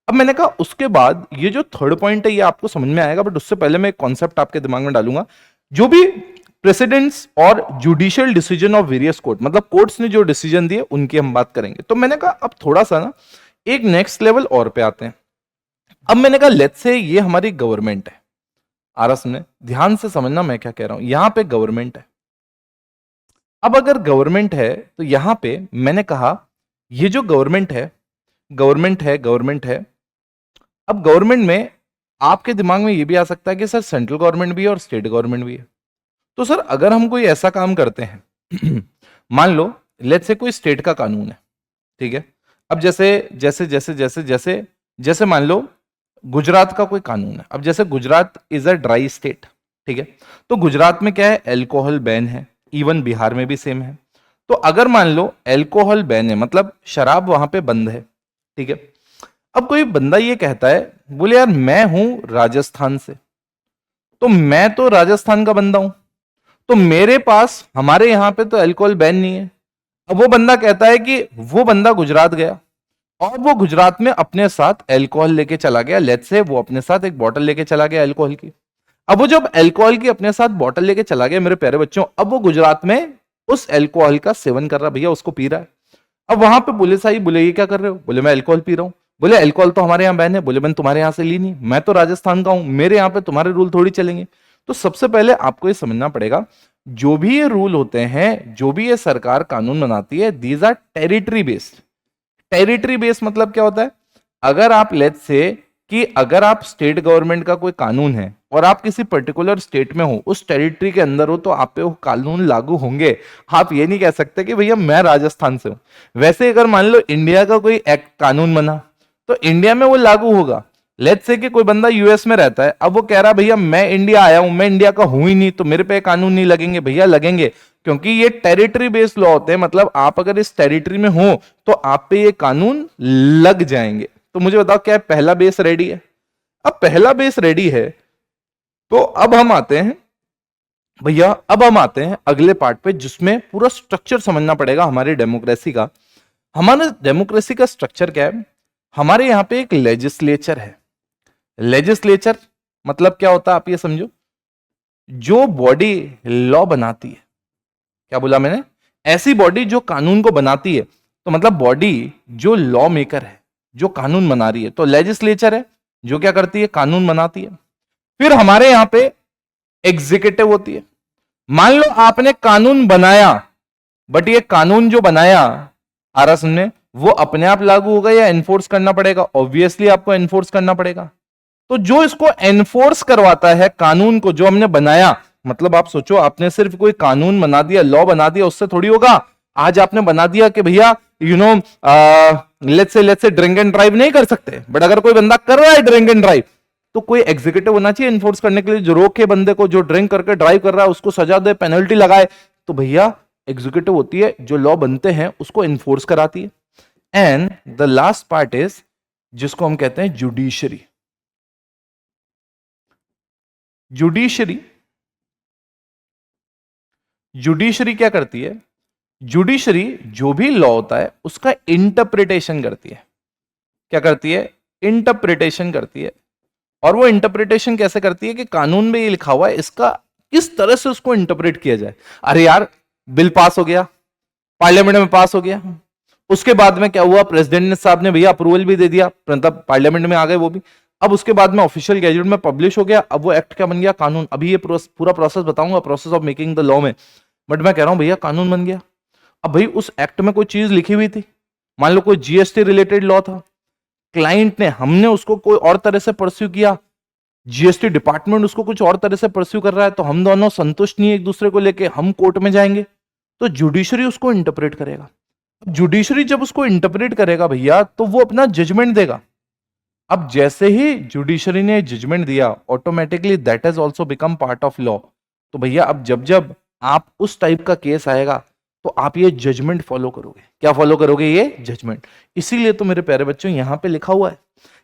अब मैंने कहा उसके बाद ये जो थर्ड पॉइंट है ये आपको समझ में आएगा, बट उससे पहले मैं एक कॉन्सेप्ट आपके दिमाग में डालूंगा। जो भी प्रेसिडेंट्स और judicial decision of various court, मतलब कोर्ट्स ने जो डिसीजन दिए उनकी हम बात करेंगे। तो मैंने कहा अब थोड़ा सा ना एक नेक्स्ट लेवल और पे आते हैं। अब मैंने कहा लेट्स से ये हमारी गवर्नमेंट है, आरस ने ध्यान से समझना मैं क्या कह रहा हूं, यहां पे गवर्नमेंट है। अब अगर गवर्नमेंट है तो यहां पे मैंने कहा ये जो गवर्नमेंट है, गवर्नमेंट है, गवर्नमेंट है। अब गवर्नमेंट में आपके दिमाग में ये भी आ सकता है कि सर सेंट्रल गवर्नमेंट भी है और स्टेट गवर्नमेंट भी है। तो सर अगर हम कोई ऐसा काम करते हैं मान लो लेट्स से कोई स्टेट का कानून है, ठीक है। अब जैसे जैसे जैसे जैसे जैसे जैसे मान लो गुजरात का कोई कानून है। अब जैसे Gujarat is a dry state, ठीक है, तो गुजरात में क्या है, एल्कोहल बैन है, इवन बिहार में भी सेम है। तो अगर मान लो एल्कोहल बैन है मतलब शराब वहां पे बंद है, ठीक है। अब कोई बंदा ये कहता है, बोले यार मैं हूं राजस्थान से, तो मैं तो राजस्थान का बंदा हूं, तो मेरे पास हमारे यहां पे तो अल्कोहल बैन नहीं है। अब वो बंदा कहता है कि वो बंदा गुजरात गया और वो गुजरात में अपने साथ अल्कोहल लेके चला गया, लेट्स से वो अपने साथ एक बोतल लेके चला गया अल्कोहल की। अब वो जब अल्कोहल की अपने साथ बोतल लेके चला गया मेरे प्यारे बच्चों, अब वो गुजरात में उस अल्कोहल का सेवन कर रहा, भैया उसको पी रहा है। अब वहां पे पुलिस आई, बोले ये क्या कर रहे हो, बोले मैं अल्कोहल पी रहा हूं। बोले अल्कोहल तो हमारे यहाँ बैन है, बोले मैंने तुम्हारे यहाँ से ली नहीं, मैं तो राजस्थान का हूं, मेरे यहाँ पे तुम्हारे रूल थोड़ी चलेंगे। तो सबसे पहले आपको ये समझना पड़ेगा जो भी ये रूल होते हैं, जो भी ये सरकार कानून बनाती है, these are territory based. Territory based मतलब क्या होता है, अगर आप लेट्स से कि अगर आप स्टेट गवर्नमेंट का कोई कानून है और आप किसी पर्टिकुलर स्टेट में हो, उस टेरिटरी के अंदर हो, तो आप पे वो कानून लागू होंगे। आप ये नहीं कह सकते कि भैया मैं राजस्थान से हूं। वैसे अगर मान लो इंडिया का कोई एक्ट कानून बना तो इंडिया में वो लागू होगा। लेट्स से कि कोई बंदा यूएस में रहता है, अब वो कह रहा भैया मैं इंडिया आया हूं, मैं इंडिया का हूं ही नहीं, तो मेरे पे कानून नहीं लगेंगे। भैया लगेंगे, क्योंकि ये टेरिटरी बेस्ड लॉ होते हैं, मतलब आप अगर इस टेरिटरी में हो तो आप पे ये कानून लग जाएंगे। तो मुझे बताओ क्या पहला बेस रेडी है? अब पहला बेस रेडी है तो अब हम आते हैं भैया, अब हम आते हैं अगले पार्ट पे जिसमें पूरा स्ट्रक्चर समझना पड़ेगा हमारी डेमोक्रेसी का। हमारे डेमोक्रेसी का स्ट्रक्चर क्या है, हमारे यहां पे एक लेजिस्लेचर है। लेजिस्लेचर मतलब क्या होता है आप ये समझो, जो बॉडी लॉ बनाती है। क्या बोला मैंने? ऐसी बॉडी जो कानून को बनाती है, तो मतलब बॉडी जो लॉ मेकर है, जो कानून बना रही है। तो लेजिस्लेचर है जो क्या करती है, कानून बनाती है। फिर हमारे यहां पे एग्जीक्यूटिव होती है। मान लो आपने कानून बनाया, बट ये कानून जो बनाया आरएस ने, वो अपने आप लागू होगा या एनफोर्स करना पड़ेगा? ऑब्वियसली आपको एनफोर्स करना पड़ेगा। तो जो इसको एनफोर्स करवाता है कानून को जो हमने बनाया, मतलब आप सोचो आपने सिर्फ कोई कानून बना दिया, लॉ बना दिया, उससे थोड़ी होगा। आज आपने बना दिया कि भैया let's say drink and drive नहीं कर सकते, बट अगर कोई बंदा कर रहा है ड्रिंक एंड ड्राइव, तो कोई एग्जीक्यूटिव होना चाहिए एनफोर्स करने के लिए, जो रोके बंदे को, जो ड्रिंक करके ड्राइव कर रहा है उसको सजा दे, पेनल्टी लगाए। तो भैया एग्जीक्यूटिव होती है जो लॉ बनते हैं उसको एनफोर्स कराती है। And the last part is जिसको हम कहते हैं जुडिशरी। जुडिशरी जुडिशरी क्या करती है? जुडिशरी जो भी लॉ होता है उसका इंटरप्रिटेशन करती है। क्या करती है? इंटरप्रिटेशन करती है। और वो इंटरप्रिटेशन कैसे करती है कि कानून में ये लिखा हुआ है, इसका किस तरह से उसको इंटरप्रेट किया जाए। अरे यार, बिल पास हो गया, पार्लियामेंट में पास हो गया, उसके बाद में क्या हुआ, प्रेसिडेंट ने साहब ने भैया अप्रूवल भी दे दिया, मतलब पार्लियामेंट में आ गए वो भी। अब उसके बाद में ऑफिशियल गैजेट में पब्लिश हो गया, अब वो एक्ट क्या बन गया? कानून। अभी ये पूरा प्रोसेस बताऊंगा, process of making the law में, बट मैं कह रहा हूं भैया कानून बन गया। अब भाई उस एक्ट में कोई चीज लिखी हुई थी, मान लो कोई जीएसटी रिलेटेड लॉ था, क्लाइंट ने, हमने उसको कोई और तरह से परस्यू किया, जीएसटी डिपार्टमेंट उसको कुछ और तरह से परस्यू कर रहा है, तो हम दोनों संतुष्ट नहीं एक दूसरे को लेके, हम कोर्ट में जाएंगे, तो जुडिशरी उसको इंटरप्रेट करेगा। जुडिशरी जब उसको इंटरप्रेट करेगा भैया, तो वो अपना जजमेंट देगा। अब जैसे ही जुडिशरी ने जजमेंट दिया, automatically that has also become part of law. तो भैया अब जब जब आप उस टाइप का केस आएगा, तो आप ये जजमेंट फॉलो करोगे। क्या फॉलो करोगे? ये जजमेंट। इसीलिए तो मेरे प्यारे बच्चों यहां पे लिखा हुआ है,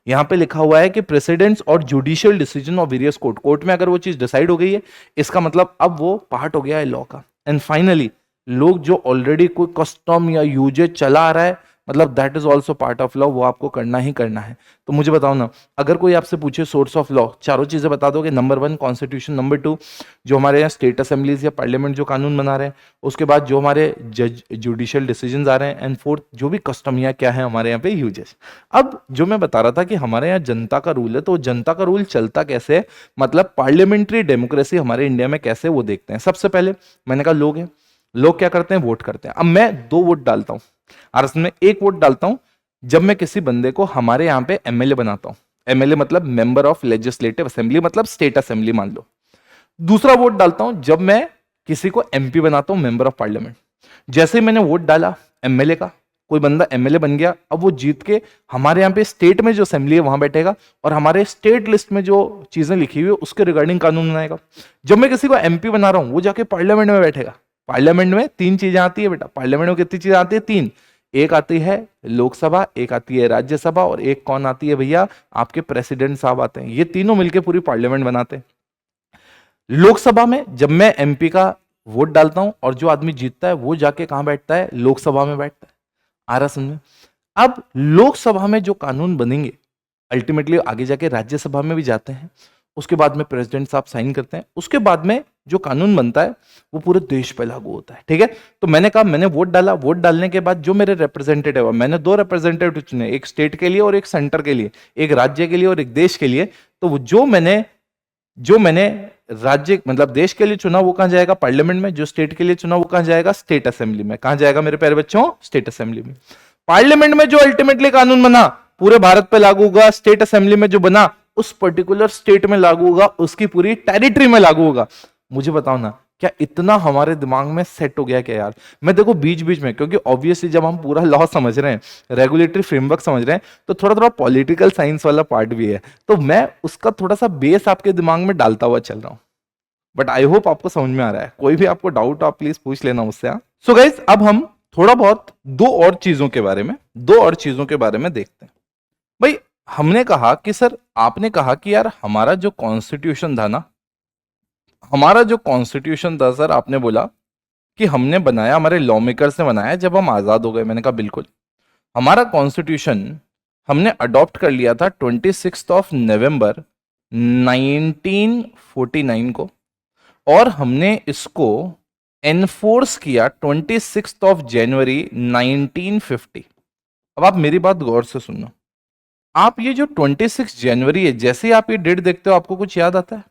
यहां पे लिखा हुआ है कि प्रेसिडेंट्स और judicial decision of various court में अगर वो चीज डिसाइड हो गई है, इसका मतलब अब वो पार्ट हो गया है लॉ का। एंड फाइनली, लोग जो ऑलरेडी कोई कस्टम या यूजेज चला आ रहा है, मतलब that is also part of law, वो आपको करना ही करना है। तो मुझे बताओ ना, अगर कोई आपसे पूछे सोर्स ऑफ लॉ, चारों चीजें बता दोगे? नंबर 1 कॉन्स्टिट्यूशन, नंबर 2 जो हमारे यहाँ स्टेट असेंबलीज या पार्लियामेंट जो कानून बना रहे हैं, उसके बाद जो हमारे जज जुडिशियल डिसीजन आ रहे हैं, एंड फोर्थ जो भी कस्टम या क्या है हमारे यहाँ पे यूजेस। अब जो मैं बता रहा था कि हमारे यहाँ जनता का रूल है, तो जनता का रूल चलता कैसे है, मतलब पार्लियामेंट्री डेमोक्रेसी हमारे इंडिया में कैसे वो देखते हैं। सबसे पहले मैंने कहा लोग हैं, लोग क्या करते हैं? वोट करते हैं। अब मैं 2 वोट डालता हूं, और इसमें एक वोट डालता हूं जब मैं किसी बंदे को हमारे यहां पे एमएलए बनाता हूं। एमएलए मतलब मेंबर ऑफ लेजिस्लेटिव असेंबली, मतलब स्टेट असेंबली मान लो। दूसरा वोट डालता हूं जब मैं किसी को एमपी बनाता हूं, मेंबर ऑफ पार्लियामेंट। जैसे ही मैंने वोट डाला एमएलए का, कोई बंदा एमएलए बन गया, अब वो जीत के हमारे यहाँ पे स्टेट में जो असेंबली है वहां बैठेगा, और हमारे स्टेट लिस्ट में जो चीजें लिखी हुई है उसके रिगार्डिंग कानून बनाएगा। जब मैं किसी को एमपी बना रहा हूं, वो जाके पार्लियामेंट में बैठेगा। पार्लियामेंट में 3 चीजें आती है बेटा, पार्लियामेंट में कितनी चीजें आती है? 3। एक आती है लोकसभा, एक आती है राज्यसभा, और एक कौन आती है भैया? आपके प्रेसिडेंट साहब आते हैं। ये तीनों मिलकर पूरी पार्लियामेंट बनाते हैं। लोकसभा में जब मैं एमपी का वोट डालता हूं, और जो आदमी जीतता है वो जाके कहां बैठता है? लोकसभा में बैठता है। आ रहा समझ में? अब लोकसभा में जो कानून बनेंगे, अल्टीमेटली आगे जाके राज्यसभा में भी जाते हैं, उसके बाद में प्रेसिडेंट साहब साइन करते हैं, उसके बाद में जो कानून बनता है वो पूरे देश पे लागू होता है। ठीक है? तो मैंने कहा, मैंने वोट डाला, वोट डालने के बाद जो मेरे रिप्रेजेंटेटिव है, मैंने 2 रिप्रेजेंटेटिव चुने, एक स्टेट के लिए और एक सेंटर के लिए, एक राज्य के लिए और एक देश के लिए। तो जो मैंने राज्य मतलब देश के लिए चुना वो कहां जाएगा? पार्लियामेंट में। जो स्टेट के लिए चुना वो कहां जाएगा? स्टेट असेंबली में। कहां जाएगा मेरे प्यारे बच्चों? स्टेट असेंबली में। पार्लियामेंट में जो अल्टीमेटली कानून बना पूरे भारत पे लागू होगा, स्टेट असेंबली में जो बना उस पर्टिकुलर स्टेट में लागू होगा, उसकी पूरी टेरिटरी में लागू होगा। मुझे बताओ ना, क्या इतना हमारे दिमाग में सेट हो गया क्या यार? मैं देखो बीच बीच में, क्योंकि ऑब्वियसली जब हम पूरा लॉ समझ रहे हैं, रेगुलेटरी फ्रेमवर्क समझ रहे हैं, तो थोड़ा थोड़ा पॉलिटिकल साइंस वाला पार्ट भी है, तो मैं उसका थोड़ा सा बेस आपके दिमाग में डालता हुआ चल रहा हूं। बट आई होप आपको समझ में आ रहा है। कोई भी आपको डाउट हो आप प्लीज पूछ लेना मुझसे। सो गाइस, अब हम थोड़ा बहुत दो और चीजों के बारे में देखते हैं। भाई हमने कहा कि सर, आपने कहा कि यार हमारा जो कॉन्स्टिट्यूशन था ना, सर, आपने बोला कि हमने बनाया, हमारे लॉ मेकर्स ने बनाया जब हम आजाद हो गए। मैंने कहा बिल्कुल, हमारा कॉन्स्टिट्यूशन हमने अडॉप्ट कर लिया था 26 नवंबर 1949 को, और हमने इसको एनफोर्स किया 26 जनवरी 1950। अब आप मेरी बात गौर से सुनना। आप ये जो 26 जनवरी है, जैसे ही आप ये डेट देखते हो आपको कुछ याद आता है?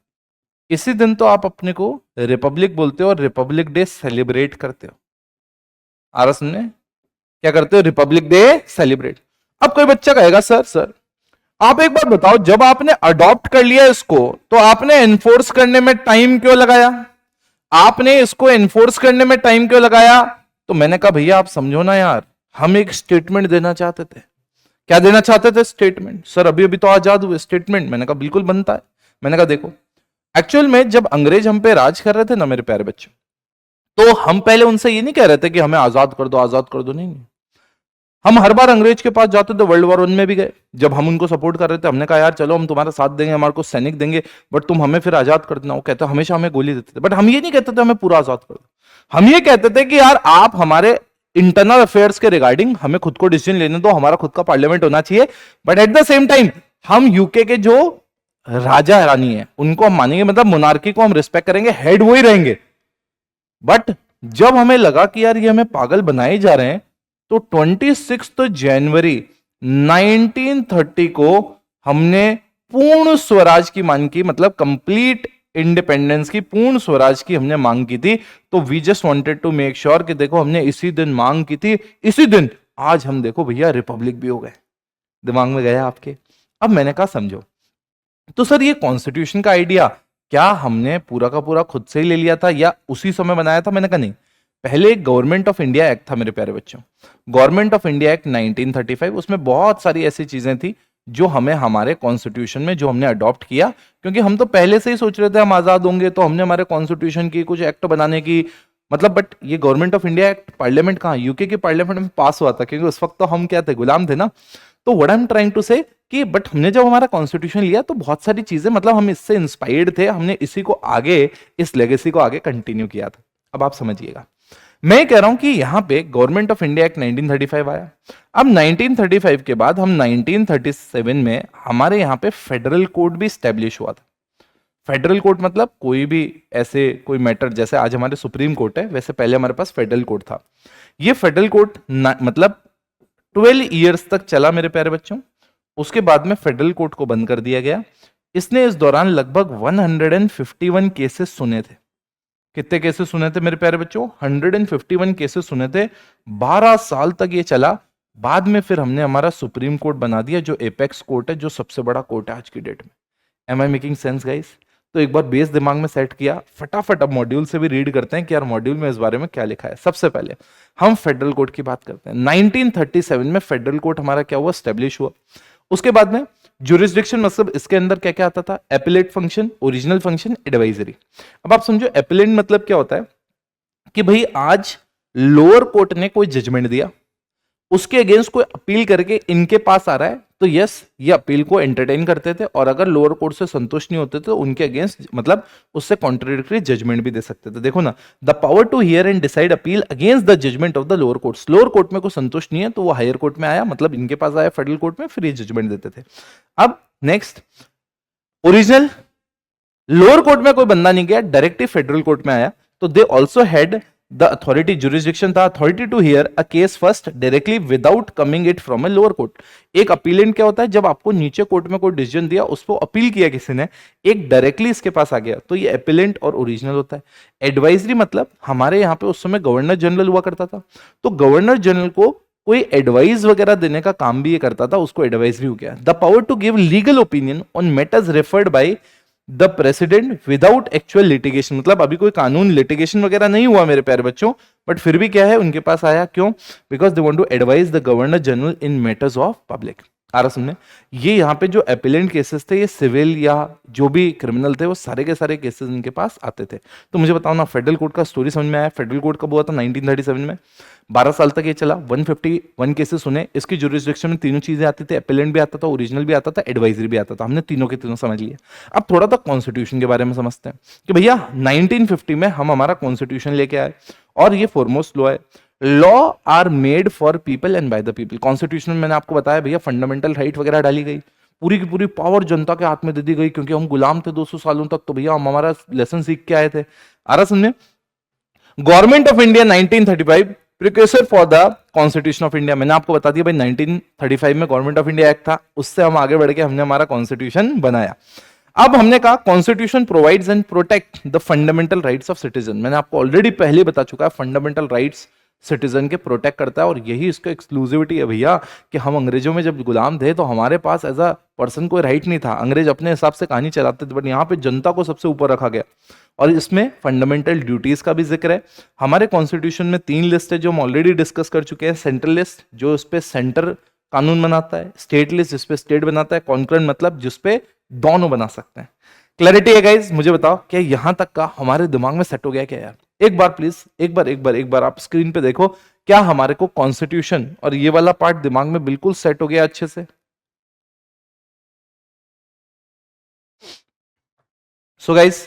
इसी दिन तो आप अपने को रिपब्लिक बोलते हो और रिपब्लिक डे सेलिब्रेट करते हो। आ रहा सुनने? क्या करते हो? Republic day celebrate. अब कोई बच्चा कहेगा सर आप एक बात बताओ, जब आपने अडॉप्ट कर लिया इसको, तो आपने एनफोर्स करने में टाइम क्यों लगाया? तो मैंने कहा भैया आप समझो ना यार, हम एक स्टेटमेंट देना चाहते थे। क्या देना चाहते थे? स्टेटमेंट। सर अभी अभी तो आजाद हुए, स्टेटमेंट। मैंने कहा बिल्कुल बनता है। मैंने कहा देखो, एक्चुअल में जब अंग्रेज हम पे राज कर रहे थे ना मेरे प्यारे बच्चों, तो हम पहले उनसे ये नहीं कह रहे थे कि हमें आजाद कर दो, आजाद कर दो। नहीं, हम हर बार अंग्रेज के पास जाते थे, वर्ल्ड वॉर 1 में भी गए, जब हम उनको सपोर्ट कर रहे थे, हमने कहा यार चलो हम तुम्हारा साथ देंगे, हमारे को सैनिक देंगे, बट तुम हमें फिर आजाद कर देना। वो कहते हमेशा हमें गोली देते थे, बट हम ये नहीं कहते थे हमें पूरा आजाद कर दो। हम ये कहते थे कि यार आप हमारे इंटरनल अफेयर्स के रिगार्डिंग हमें खुद को डिसीजन लेने दो, हमारा खुद का पार्लियामेंट होना चाहिए, but at the same time हम यूके के जो राजा रानी है उनको हम मानेंगे, मतलब मोनार्की को हम रिस्पेक्ट करेंगे, हेड वो ही रहेंगे। बट जब हमें लगा कि यार ये हमें पागल बनाए जा रहे हैं, तो 26 जनवरी 1930 को हमने पूर्ण स्वराज की मांग की, मतलब कंप्लीट इंडिपेंडेंस की, पूर्ण स्वराज की हमने मांग की थी। तो we just wanted to make sure कि देखो हमने इसी दिन मांग की थी, इसी दिन आज हम देखो भैया रिपब्लिक भी हो गए। दिमाग में गया आपके? अब मैंने कहा समझो, तो सर ये कॉन्स्टिट्यूशन का आइडिया क्या हमने पूरा का पूरा खुद से ही ले लिया था या उसी समय बनाया था? मैंने कहा नहीं, पहले गवर्नमेंट ऑफ इंडिया एक्ट था मेरे प्यारे बच्चों, गवर्नमेंट ऑफ इंडिया एक्ट 1935, उसमें बहुत सारी ऐसी चीजें थी जो हमें हमारे कॉन्स्टिट्यूशन में जो हमने अडॉप्ट किया, क्योंकि हम तो पहले से ही सोच रहे थे हम आजाद होंगे, तो हमने हमारे कॉन्स्टिट्यूशन की कुछ एक्ट बनाने की, मतलब, बट ये government of India act parliament कहाँ, यूके की पार्लियामेंट में पास हुआ था, क्योंकि उस वक्त तो हम क्या थे, गुलाम थे ना। तो what I am trying to say कि बट हमने जब हमारा कॉन्स्टिट्यूशन लिया तो बहुत सारी चीजें, मतलब हम इससे इंस्पायर्ड थे, हमने इसी को आगे, इस लेगेसी को आगे कंटिन्यू किया था। अब आप समझिएगा, मैं कह रहा हूं कि यहां पे गवर्नमेंट ऑफ इंडिया एक्ट 1935 आया। अब 1935 के बाद हम 1937 में हमारे यहां पे फेडरल कोड भी स्टैब्लिश हुआ था। फेडरल कोर्ट मतलब कोई भी ऐसे कोई मैटर, जैसे आज हमारे सुप्रीम कोर्ट है, वैसे पहले हमारे पास फेडरल कोर्ट था। ये फेडरल कोर्ट मतलब 12 ईयर्स तक चला मेरे प्यारे बच्चों। उसके बाद में फेडरल कोर्ट को बंद कर दिया गया। इसने इस दौरान लगभग 151 केसेस सुने थे। कितने केसेस सुने थे मेरे प्यारे बच्चों? 151 केसेस सुने थे। 12 साल तक ये चला। बाद में फिर हमने हमारा सुप्रीम कोर्ट बना दिया, जो एपेक्स कोर्ट है, जो सबसे बड़ा कोर्ट है आज की डेट में। Am I making sense guys? तो एक बार बेस दिमाग में सेट किया, फटाफट अब मॉड्यूल से भी रीड करते हैं कि यार मॉड्यूल में इस बारे में क्या लिखा है। सबसे पहले हम फेडरल कोर्ट की बात करते हैं। 1937 में फेडरल कोर्ट हमारा क्या हुआ, स्टेब्लिश हुआ। उसके बाद में जुरिस्डिक्शन, मतलब इसके अंदर क्या क्या आता था? Appellate function, original function, advisory. अब आप समझो एपिलेट मतलब क्या होता है कि भाई आज लोअर कोर्ट ने कोई जजमेंट दिया, उसके अगेंस्ट कोई अपील करके इनके पास आ रहा है, तो यस ये अपील को एंटरटेन करते थे, और अगर लोअर कोर्ट से संतुष्ट नहीं होते तो उनके अगेंस्ट, मतलब उससे कॉन्ट्रडिक्टरी जजमेंट भी दे सकते थे। देखो ना, the power to hear and decide appeal against the judgement of the lower courts. Lower court में कोई संतुष्ट नहीं है तो वो हायर कोर्ट में आया, मतलब इनके पास आया फेडरल कोर्ट में, फिर ये जजमेंट देते थे। अब नेक्स्ट, ओरिजिनल, लोअर कोर्ट में कोई बंदा नहीं गया, डायरेक्टली फेडरल कोर्ट में आया, तो they also had the authority, jurisdiction था, authority to hear a case first directly without coming it from a lower court. एक अपीलेंट क्या होता है? जब आपको नीचे कोर्ट में कोई डिसीजन दिया, उसको अपील किया किसी ने, एक डायरेक्टली इसके पास आ गया, तो ये अपीलेंट और ओरिजिनल होता है। एडवाइजरी मतलब हमारे यहाँ पे उस समय गवर्नर जनरल हुआ करता था, तो गवर्नर जनरल को कोई एडवाइस वगैरह देने का काम भी ये करता था, उसको एडवाइजरी हो गया। The power to give legal opinion on matters referred by the president without actual litigation, मतलब अभी कोई कानून लिटिगेशन वगैरह नहीं हुआ मेरे प्यारे बच्चों, बट फिर भी क्या है, उनके पास आया। क्यों? Because they want to advise the governor general in matters of public. आ रहा सुनने? ये यहाँ पे जो एपिलेंट केसेस थे, ये सिविल या जो भी क्रिमिनल थे, वो सारे के सारे केसेस इनके पास आते थे। तो मुझे बताओ ना, फेडरल कोर्ट का स्टोरी समझ में आया? फेडरल कोर्ट कब हुआ था? 1937 में। 12 साल तक ये चला, 151 केसेस सुने। इसकी जुरिस्डिक्शन में तीनों चीजें आती थी, एपिलेंट भी आता था, ओरिजिनल भी आता था, एडवाइजरी भी आता था। हमने तीनों के तीनों समझ लिए। अब थोड़ा सा कॉन्स्टिट्यूशन के बारे में समझते हैं कि भैया 1950 में हम हमारा कॉन्स्टिट्यूशन लेके आए, और ये फॉरमोस्ट लॉ है। Law are made for people and by the people. Constitution में मैंने आपको बताया भैया फंडामेंटल राइट वगैरह डाली गई, पूरी की पूरी पावर जनता के हाथ में दे दी गई, क्योंकि हम गुलाम थे 200 सालों तक, तो भैया हम हमारा लेसन सीख के आए थे। आ रहा समझे? Government of India 1935 precursor for the constitution of India. मैंने आपको बता दिया भाई 1935 में गवर्नमेंट ऑफ इंडिया एक्ट था, उससे हम आगे बढ़ के हमने हमारा कॉन्स्टिट्यूशन बनाया। अब हमने कहा constitution provides and protect the fundamental rights of citizen. मैंने आपको ऑलरेडी पहले बता चुका है, फंडामेंटल राइट्स सिटीजन के प्रोटेक्ट करता है, और यही इसका एक्सक्लूसिविटी है भैया, कि हम अंग्रेजों में जब गुलाम थे तो हमारे पास एज अ पर्सन कोई राइट नहीं था, अंग्रेज अपने हिसाब से कहानी चलाते थे, बट यहाँ पे जनता को सबसे ऊपर रखा गया। और इसमें फंडामेंटल ड्यूटीज का भी जिक्र है। हमारे कॉन्स्टिट्यूशन में 3 लिस्ट है जो हम ऑलरेडी डिस्कस कर चुके हैं। सेंट्रल लिस्ट जो इस पे सेंटर कानून बनाता है, स्टेट लिस्ट जिसपे स्टेट बनाता है, कॉन्करेंट मतलब जिसपे दोनों बना सकते हैं। क्लैरिटी है गाइज? मुझे बताओ क्या यहां तक का हमारे दिमाग में सेट हो गया क्या यार? एक बार प्लीज, एक बार आप स्क्रीन पे देखो, क्या हमारे को कॉन्स्टिट्यूशन और ये वाला पार्ट दिमाग में बिल्कुल सेट हो गया अच्छे से? सो गाइज,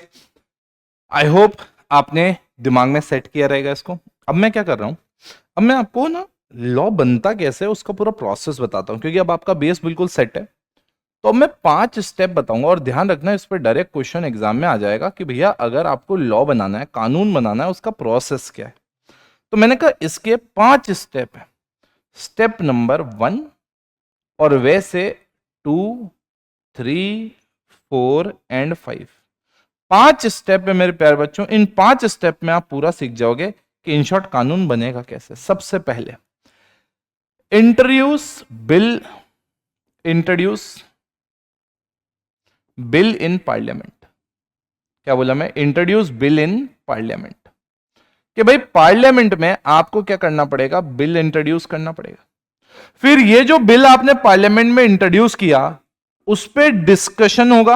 आई होप आपने दिमाग में सेट किया रहेगा इसको। अब मैं क्या कर रहा हूं, अब मैं आपको ना लॉ बनता कैसे है उसका पूरा प्रोसेस बताता हूं, क्योंकि अब आपका बेस बिल्कुल सेट है। तो अब मैं 5 स्टेप बताऊंगा, और ध्यान रखना इस पर डायरेक्ट क्वेश्चन एग्जाम में आ जाएगा कि भैया अगर आपको लॉ बनाना है, कानून बनाना है, उसका प्रोसेस क्या है। तो मैंने कहा इसके 5 स्टेप है। स्टेप नंबर 1 और वैसे 2, 3, 4 एंड 5, 5 स्टेप है मेरे प्यारे बच्चों। इन 5 स्टेप में आप पूरा सीख जाओगे कि इन शॉर्ट कानून बनेगा कैसे। सबसे पहले इंट्रोड्यूस बिल इन पार्लियामेंट। क्या बोला मैं? इंट्रोड्यूस बिल इन पार्लियामेंट, कि भाई पार्लियामेंट में आपको क्या करना पड़ेगा, बिल इंट्रोड्यूस करना पड़ेगा। फिर ये जो बिल आपने पार्लियामेंट में इंट्रोड्यूस किया उस पर डिस्कशन होगा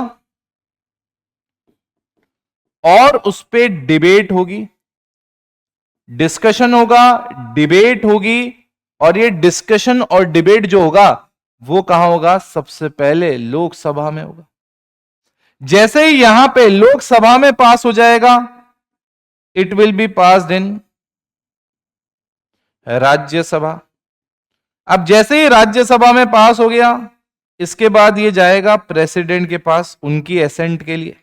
और उस पर डिबेट होगी। डिस्कशन होगा, डिबेट होगी, और ये डिस्कशन और डिबेट जो होगा वो कहां होगा? सबसे पहले लोकसभा में होगा। जैसे ही यहां पे लोकसभा में पास हो जाएगा, it will be passed in Rajya Sabha. अब जैसे ही राज्यसभा में पास हो गया, इसके बाद ये जाएगा प्रेसिडेंट के पास उनकी एसेंट के लिए।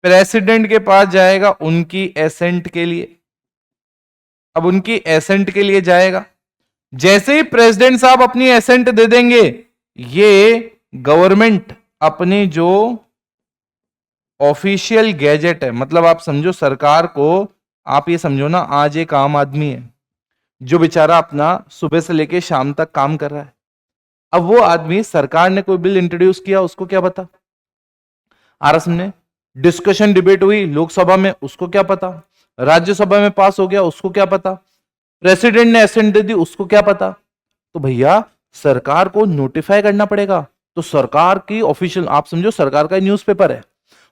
प्रेसिडेंट के पास जाएगा उनकी एसेंट के लिए। अब उनकी एसेंट के लिए जाएगा, जैसे ही प्रेसिडेंट साहब अपनी एसेंट दे देंगे, ये गवर्नमेंट अपनी जो ऑफिशियल गैजेट है, मतलब आप समझो सरकार को, आप ये समझो ना आज एक आम आदमी है जो बेचारा अपना सुबह से लेके शाम तक काम कर रहा है। अब वो आदमी, सरकार ने कोई बिल इंट्रोड्यूस किया, उसको क्या पता? आरएस ने डिस्कशन डिबेट हुई लोकसभा में, उसको क्या पता? राज्यसभा में पास हो गया, उसको क्या पता? प्रेसिडेंट ने एसेंट दे दी, उसको क्या पता? तो भैया सरकार को नोटिफाई करना पड़ेगा। तो सरकार की ऑफिशियल, आप समझो सरकार का न्यूज़पेपर है,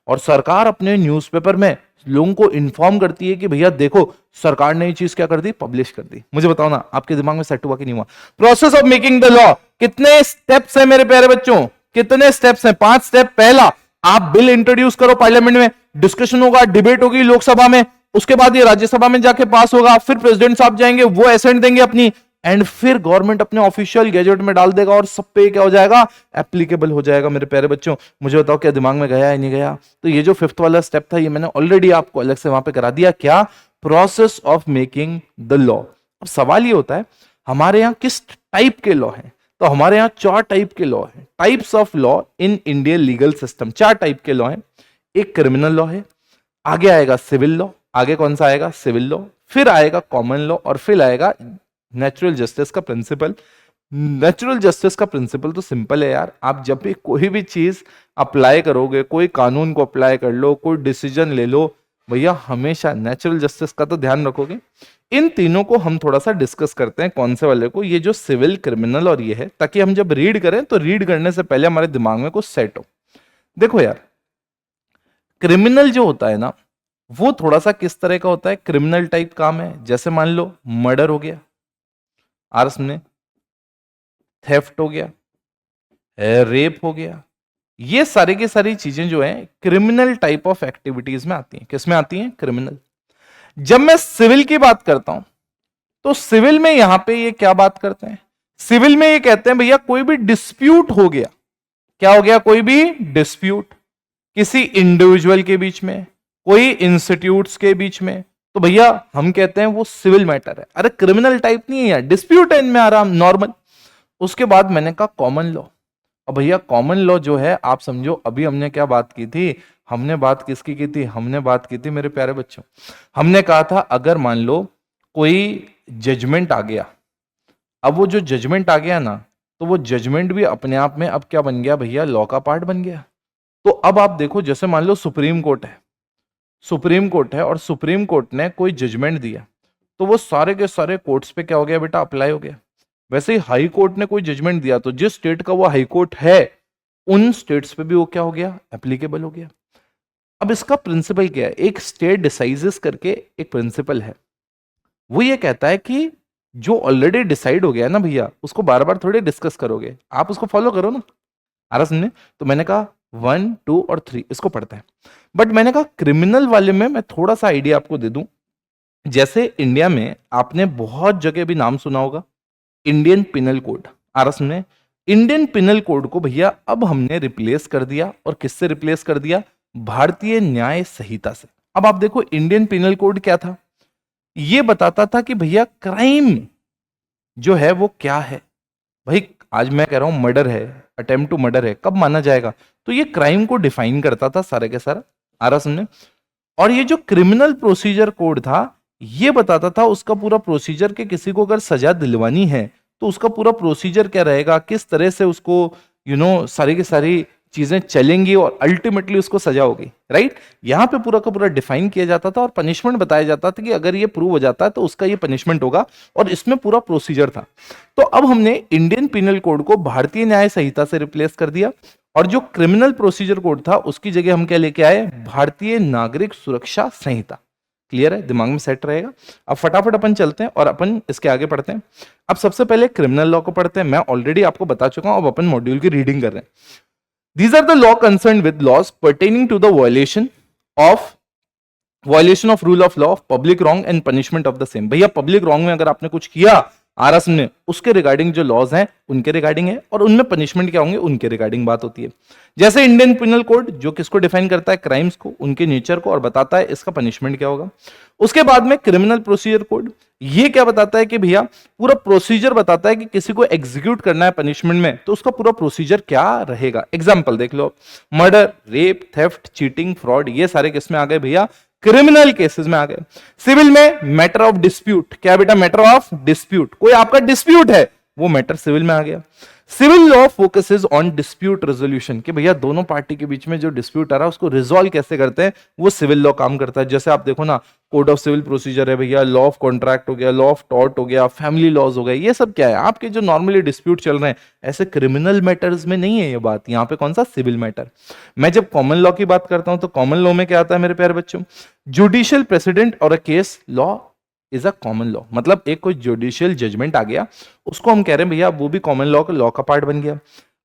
और सरकार अपने न्यूज़पेपर में लोगों को इन्फॉर्म करती है कि भैया देखो सरकार ने ये चीज क्या कर दी, पब्लिश कर दी। मुझे बताओ ना आपके दिमाग में सेट हुआ कि नहीं हुआ? Process of making the law, कितने स्टेप्स हैं मेरे प्यारे बच्चों? कितने स्टेप्स हैं? 5 स्टेप। पहला, आप बिल इंट्रोड्यूस करो पार्लियामेंट में, डिस्कशन होगा, डिबेट होगी लोकसभा में, उसके बाद ये राज्यसभा में जाके पास होगा, फिर प्रेसिडेंट साहब जाएंगे, वो एसेंट देंगे अपनी, एंड फिर गवर्नमेंट अपने ऑफिशियल गैजेट में डाल देगा और सब पे क्या हो जाएगा? एप्लीकेबल हो जाएगा। मेरे प्यारे बच्चों मुझे बताओ क्या दिमाग में गया है नहीं गया? तो ये जो 5th वाला स्टेप था ये मैंने ऑलरेडी आपको अलग से वहां पे करा दिया। क्या? Process of making the law. अब सवाल ये होता है हमारे यहाँ किस टाइप के लॉ है? तो हमारे यहाँ 4 टाइप के लॉ है। Types of law in Indian legal system, 4 type के लॉ है। एक क्रिमिनल लॉ है, आगे आएगा सिविल लॉ, आगे कौन सा आएगा? सिविल लॉ, फिर आएगा कॉमन लॉ, और फिर आएगा नेचुरल जस्टिस का प्रिंसिपल। नेचुरल जस्टिस का प्रिंसिपल तो सिंपल है यार, आप जब भी कोई भी चीज अप्लाई करोगे, कोई कानून को अप्लाई कर लो, कोई डिसीजन ले लो, भैया हमेशा नेचुरल जस्टिस का तो ध्यान रखोगे। इन तीनों को हम थोड़ा सा डिस्कस करते हैं। कौन से वाले को? ये जो सिविल, क्रिमिनल और ये है, ताकि हम जब रीड करें तो रीड करने से पहले हमारे दिमाग में कुछ सेट हो। देखो यार, क्रिमिनल जो होता है ना वो थोड़ा सा किस तरह का होता है? क्रिमिनल टाइप काम है। जैसे मान लो मर्डर हो गया, आर्स ने, थेफ्ट हो गया, रेप हो गया, ये सारी की सारी चीजें जो है क्रिमिनल टाइप ऑफ एक्टिविटीज में आती हैं। किस में आती हैं? क्रिमिनल। जब मैं सिविल की बात करता हूं तो सिविल में यहां पे ये क्या बात करते हैं? सिविल में ये कहते हैं भैया कोई भी डिस्प्यूट हो गया। क्या हो गया? कोई भी डिस्प्यूट किसी इंडिविजुअल के बीच में, कोई इंस्टीट्यूट्स के बीच में, तो भैया हम कहते हैं वो सिविल मैटर है। अरे क्रिमिनल टाइप नहीं है यार, डिस्प्यूट है इनमें आराम नॉर्मल। उसके बाद मैंने कहा कॉमन लॉ। अब भैया कॉमन लॉ जो है आप समझो, अभी हमने क्या बात की थी? हमने बात किसकी की थी? हमने बात की थी मेरे प्यारे बच्चों, हमने कहा था अगर मान लो कोई जजमेंट आ गया, अब वो जो जजमेंट आ गया ना, तो वो जजमेंट भी अपने आप में अब क्या बन गया भैया? लॉ का पार्ट बन गया। तो अब आप देखो, जैसे मान लो सुप्रीम कोर्ट है, सुप्रीम कोर्ट है और सुप्रीम कोर्ट ने कोई जजमेंट दिया, तो वो सारे के सारे कोर्ट्स पे क्या हो गया बेटा? अप्लाई हो गया। वैसे ही हाई कोर्ट ने कोई जजमेंट दिया तो जिस स्टेट का वो हाई कोर्ट है उन स्टेट्स पे भी वो क्या हो गया? एप्लीकेबल हो गया। अब इसका प्रिंसिपल क्या है? एक स्टेट डिसाइजेस करके एक प्रिंसिपल है, वो ये कहता है कि जो ऑलरेडी डिसाइड हो गया ना भैया, उसको बार बार थोड़े डिस्कस करोगे, आप उसको फॉलो करो ना। आ रहा सुनने? तो मैंने कहा 1, 2 और 3 इसको पढ़ते हैं। बट मैंने कहा क्रिमिनल वाले में मैं थोड़ा सा आइडिया आपको दे दूं। जैसे इंडिया में आपने बहुत जगह भी नाम सुना होगा इंडियन पिनल कोड। आरस में इंडियन पिनल कोड को भैया अब हमने रिप्लेस कर दिया, और किससे रिप्लेस कर दिया? भारतीय न्याय संहिता से। अब आप देखो इंडियन पिनल कोड क्या था? ये बताता था कि भैया क्राइम जो है वो क्या है। भाई आज मैं कह रहा हूं मर्डर है, अटेम्प्ट टू मर्डर है, कब माना जाएगा? तो ये क्राइम को डिफाइन करता था सारे के सारा। आ रहा समझे? और ये जो क्रिमिनल प्रोसीजर कोड था ये बताता था उसका पूरा प्रोसीजर कि किसी को अगर सजा दिलवानी है तो उसका पूरा प्रोसीजर क्या रहेगा, किस तरह से उसको सारी की सारी चीजें चलेंगी और अल्टीमेटली उसको सजा होगी। राइट? यहां पे पूरा का पूरा डिफाइन किया जाता था और पनिशमेंट बताया जाता था कि अगर ये प्रूव हो जाता है तो उसका ये पनिशमेंट होगा, और इसमें पूरा प्रोसीजर था। तो अब हमने इंडियन पिनल कोड को भारतीय न्याय संहिता से रिप्लेस कर दिया, और जो क्रिमिनल प्रोसीजर कोड था उसकी जगह हम क्या लेके आए? भारतीय नागरिक सुरक्षा संहिता। क्लियर है? दिमाग में सेट रहेगा। अब फटाफट अपन चलते हैं और अपन इसके आगे पढ़ते हैं। अब सबसे पहले क्रिमिनल लॉ को पढ़ते हैं। मैं ऑलरेडी आपको बता चुका हूं, अब अपन मॉड्यूल की रीडिंग कर रहे हैं। These are the law concerned with laws pertaining to the violation of rule of law, public wrong and punishment of the same। भैया पब्लिक रॉन्ग में अगर आपने कुछ किया आरस में, उसके रिगार्डिंग जो लॉज हैं उनके रिगार्डिंग है, और उनमें पनिशमेंट क्या होंगे उनके रिगार्डिंग बात होती है। जैसे इंडियन पिनल कोड जो किसको डिफाइन करता है? क्राइम्स को, उनके नेचर को, और बताता है इसका पनिशमेंट क्या होगा। उसके बाद में क्रिमिनल प्रोसीजर कोड, ये क्या बताता है कि भैया पूरा प्रोसीजर बताता है कि किसी को एग्जीक्यूट करना है पनिशमेंट में तो उसका पूरा प्रोसीजर क्या रहेगा। एग्जांपल देख लो, murder, rape, theft, cheating, fraud, ये सारे किस में आ गए भैया? क्रिमिनल केसेस में आ गए। सिविल में मैटर ऑफ डिस्प्यूट, क्या बेटा? मैटर ऑफ डिस्प्यूट, कोई आपका डिस्प्यूट है वो मैटर सिविल में आ गया। Civil law focuses on dispute resolution, कि भैया दोनों पार्टी के बीच में जो डिस्प्यूट आ रहा है उसको रिजॉल्व कैसे करते हैं, वो सिविल लॉ काम करता है। जैसे आप देखो ना, कोड ऑफ सिविल प्रोसीजर है भैया, लॉ ऑफ कॉन्ट्रैक्ट हो गया, लॉ ऑफ टॉर्ट हो गया, फैमिली लॉज हो गए, ये सब क्या है? आपके जो नॉर्मली डिस्प्यूट चल रहे हैं, ऐसे क्रिमिनल मैटर्स में नहीं है ये बात। यहाँ पे कौन सा? Civil matter. मैं जब कॉमन लॉ की बात करता हूं तो कॉमन लॉ में क्या आता है मेरे प्यारे बच्चों? जुडिशियल प्रेसिडेंट और a case law is a common law. मतलब एक कोई जुडिशियल जजमेंट आ गया, उसको हम कह रहे हैं भैया वो भी कॉमन लॉ का पार्ट बन गया।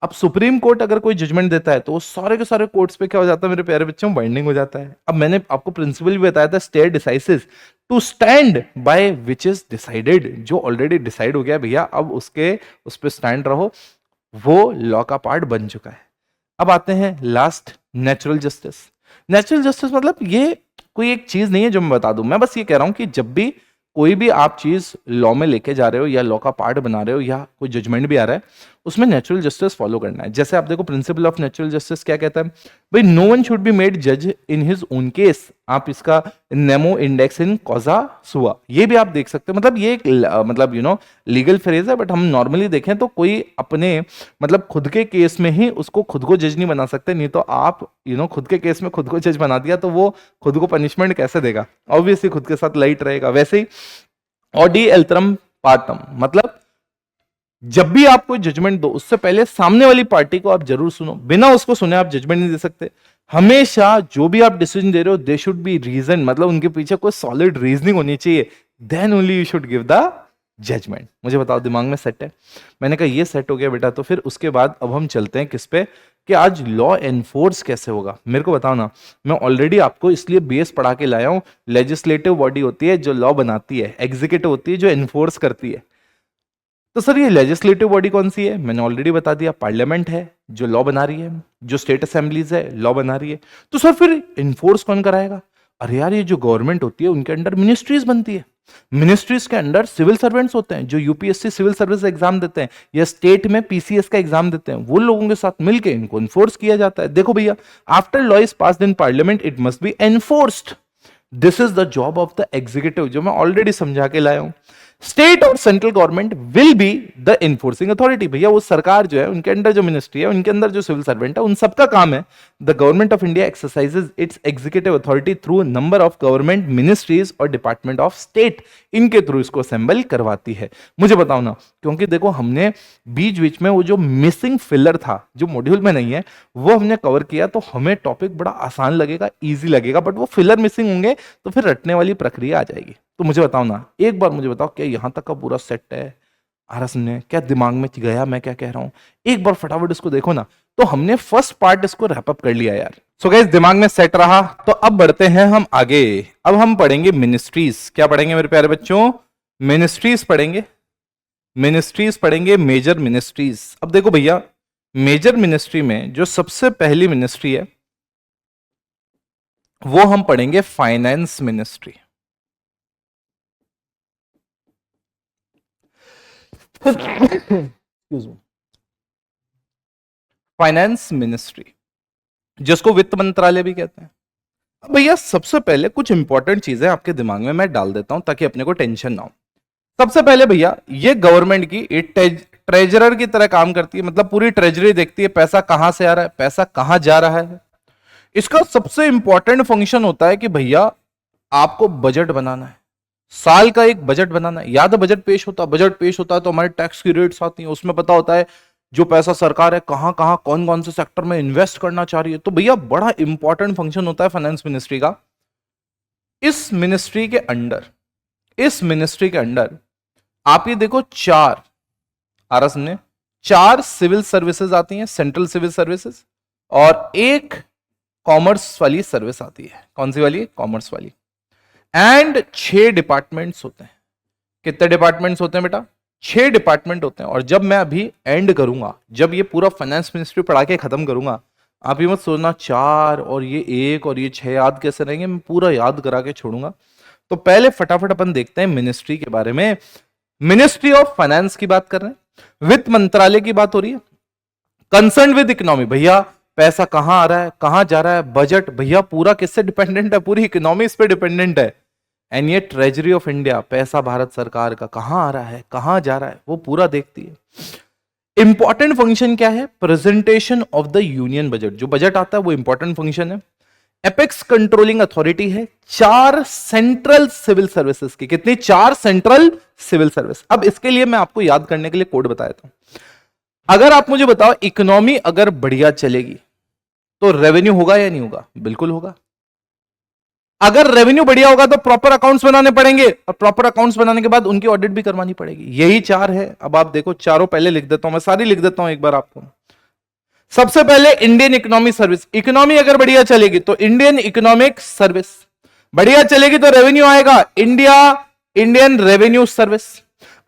अब सुप्रीम कोर्ट अगर कोई जजमेंट देता है तो वो सारे के सारे कोर्ट्स पे क्या हो जाता है मेरे प्यारे बच्चों? बाइंडिंग हो जाता है। अब मैंने आपको प्रिंसिपल भी बताया था, stare decisis to stand by which is decided. जो ऑलरेडी डिसाइड हो गया भैया, अब उस पर स्टैंड रहो, वो लॉ का पार्ट बन चुका है। अब आते हैं last, natural justice. Natural justice मतलब ये कोई एक चीज नहीं है जो मैं बता दूं, मैं बस ये कह रहा हूं कि जब भी कोई भी आप चीज लॉ में लेके जा रहे हो या लॉ का पार्ट बना रहे हो या कोई जजमेंट भी आ रहा है, उसमें नेचुरल जस्टिस फॉलो करना है। जैसे आप देखो प्रिंसिपल ऑफ नेचुरल जस्टिस क्या कहता है? भाई no one should be made जज इन हिज ओन केस। आप इसका नेमो इंडेक्स इन कॉजा सुआ, ये भी आप देख सकते हो। मतलब ये एक मतलब लीगल फ्रेज है, बट हम नॉर्मली देखें तो कोई अपने मतलब खुद के केस में ही उसको खुद को जज नहीं बना सकते। नहीं तो आप खुद के केस में खुद को जज बना दिया तो वो खुद को पनिशमेंट कैसे देगा? ऑब्वियसली खुद के साथ लाइट रहेगा। वैसे ही ऑडी एल्त्रम पार्टम, मतलब जब भी आप कोई जजमेंट दो उससे पहले सामने वाली पार्टी को आप जरूर सुनो, बिना उसको सुने आप जजमेंट नहीं दे सकते। हमेशा जो भी आप डिसीजन दे रहे हो दे शुड बी रीजन, मतलब उनके पीछे कोई सॉलिड रीजनिंग होनी चाहिए, then only you should give the judgement. मुझे बताओ दिमाग में सेट है? मैंने कहा ये सेट हो गया बेटा, तो फिर उसके बाद अब हम चलते हैं किस पे, कि आज लॉ एनफोर्स कैसे होगा। मेरे को बताओ ना, मैं ऑलरेडी आपको इसलिए बेस पढ़ा के लाया हूं। लेजिस्लेटिव बॉडी होती है जो लॉ बनाती है, एग्जीक्यूटिव होती है जो एनफोर्स करती है। तो सर ये लेजिस्लेटिव बॉडी कौन सी है? मैंने ऑलरेडी बता दिया, पार्लियामेंट है जो लॉ बना रही है, जो स्टेट असेंबलीज है लॉ बना रही है। तो सर फिर इन्फोर्स कौन कराएगा? अरे यार, ये जो गवर्नमेंट होती है उनके अंडर मिनिस्ट्रीज बनती है। मिनिस्ट्रीज के अंडर सिविल सर्वेंट्स होते हैं जो यूपीएससी सिविल सर्विस एग्जाम देते हैं या स्टेट में पीसीएस का एग्जाम देते हैं। वो लोगों के साथ मिलकर इनको इन्फोर्स किया जाता है। देखो भैया, after law is passed in parliament it must be enforced. This is the job of the executive, जो मैं ऑलरेडी समझा के लाया हूं। स्टेट और central government will be the enforcing authority. भैया वो सरकार जो है, उनके अंडर जो मिनिस्ट्री है, उनके अंदर जो सिविल सर्वेंट है, उन सबका काम है। The government of India exercises it's executive authority through number of government ministries और डिपार्टमेंट ऑफ स्टेट, इनके थ्रू इसको असेंबल करवाती है। मुझे बताओ ना, क्योंकि देखो हमने बीच बीच में वो जो मिसिंग फिलर था जो मॉड्यूल में नहीं है वो हमने कवर किया, तो हमें टॉपिक बड़ा आसान लगेगा, इजी लगेगा, बट वो फिलर मिसिंग होंगे तो फिर रटने वाली प्रक्रिया आ जाएगी। तो मुझे बताओ ना, एक बार मुझे बताओ, क्या यहां तक का पूरा सेट है? आरस ने क्या दिमाग में गया मैं क्या कह रहा हूं? एक बार फटाफट इसको देखो ना। तो हमने फर्स्ट पार्ट इसको रैप अप कर लिया यार। सो गाइस दिमाग में सेट रहा, तो अब बढ़ते हैं हम आगे। अब हम पढ़ेंगे मिनिस्ट्रीज। क्या पढ़ेंगे मेरे प्यारे बच्चों? मिनिस्ट्रीज पढ़ेंगे। मिनिस्ट्रीज पढ़ेंगे, मेजर मिनिस्ट्रीज। अब देखो भैया, मेजर मिनिस्ट्री में जो सबसे पहली मिनिस्ट्री है वो हम पढ़ेंगे फाइनेंस मिनिस्ट्री। फाइनेंस मिनिस्ट्री, जिसको वित्त मंत्रालय भी कहते हैं। अब भैया सबसे पहले कुछ इंपॉर्टेंट चीजें आपके दिमाग में मैं डाल देता हूं ताकि अपने को टेंशन ना हो। सबसे पहले भैया, ये गवर्नमेंट की ट्रेजरर की तरह काम करती है, मतलब पूरी ट्रेजरी देखती है पैसा कहां से आ रहा है, पैसा कहां जा रहा है। इसका सबसे इंपॉर्टेंट फंक्शन होता है कि भैया आपको बजट बनाना है, साल का एक बजट बनाना है। याद है बजट पेश होता है, बजट पेश होता है तो हमारे टैक्स की रेट्स आती हैं, उसमें पता होता है जो पैसा सरकार है कहां कहां कौन कौन से सेक्टर में इन्वेस्ट करना चाह रही है। तो भैया बड़ा इंपॉर्टेंट फंक्शन होता है फाइनेंस मिनिस्ट्री का। इस मिनिस्ट्री के अंडर आप ये देखो चार आ रहा समझे, चार सिविल सर्विसेज आती हैं, सेंट्रल सिविल सर्विसेज, और एक कॉमर्स वाली सर्विस आती है। कौन सी वाली? कॉमर्स वाली। एंड 6 डिपार्टमेंट्स होते हैं। कितने डिपार्टमेंट्स होते हैं बेटा? 6 डिपार्टमेंट होते हैं। और जब मैं अभी एंड करूंगा, जब ये पूरा फाइनेंस मिनिस्ट्री पढ़ा के खत्म करूंगा, आप ये मत सोचना 4 और ये 1 और ये 6 याद कैसे रहेंगे, मैं पूरा याद करा के छोड़ूंगा। तो पहले फटाफट अपन देखते हैं मिनिस्ट्री के बारे में। मिनिस्ट्री ऑफ फाइनेंस की बात कर रहे हैं, वित्त मंत्रालय की बात हो रही है। कंसर्न विद इकोनॉमी, भैया पैसा कहां आ रहा है, कहां जा रहा है। बजट भैया पूरा किससे डिपेंडेंट है? पूरी इकोनॉमी इस पे डिपेंडेंट है। एंड ये ट्रेजरी ऑफ इंडिया, पैसा भारत सरकार का कहां आ रहा है, कहां जा रहा है, वो पूरा देखती है। इंपॉर्टेंट फंक्शन क्या है? Presentation of the union budget. जो बजट आता है वो इंपॉर्टेंट फंक्शन है। एपेक्स कंट्रोलिंग अथॉरिटी है। 4 सेंट्रल सिविल सर्विसेज की, कितनी? 4 सेंट्रल सिविल सर्विस। अब इसके लिए मैं आपको याद करने के लिए कोड बताया था। अगर आप मुझे बताओ इकोनॉमी अगर बढ़िया चलेगी तो रेवेन्यू होगा या नहीं होगा? बिल्कुल होगा। अगर रेवेन्यू बढ़िया होगा तो प्रॉपर अकाउंट्स बनाने पड़ेंगे, और प्रॉपर अकाउंट्स बनाने के बाद उनकी ऑडिट भी करवानी पड़ेगी। यही 4 है। अब आप देखो, चारों पहले लिख देता हूं, मैं सारी लिख देता हूं एक बार आपको। सबसे पहले इंडियन इकोनॉमिक सर्विस। इकोनॉमी अगर बढ़िया चलेगी तो इंडियन इकोनॉमिक सर्विस बढ़िया चलेगी तो रेवेन्यू आएगा इंडियन रेवेन्यू सर्विस।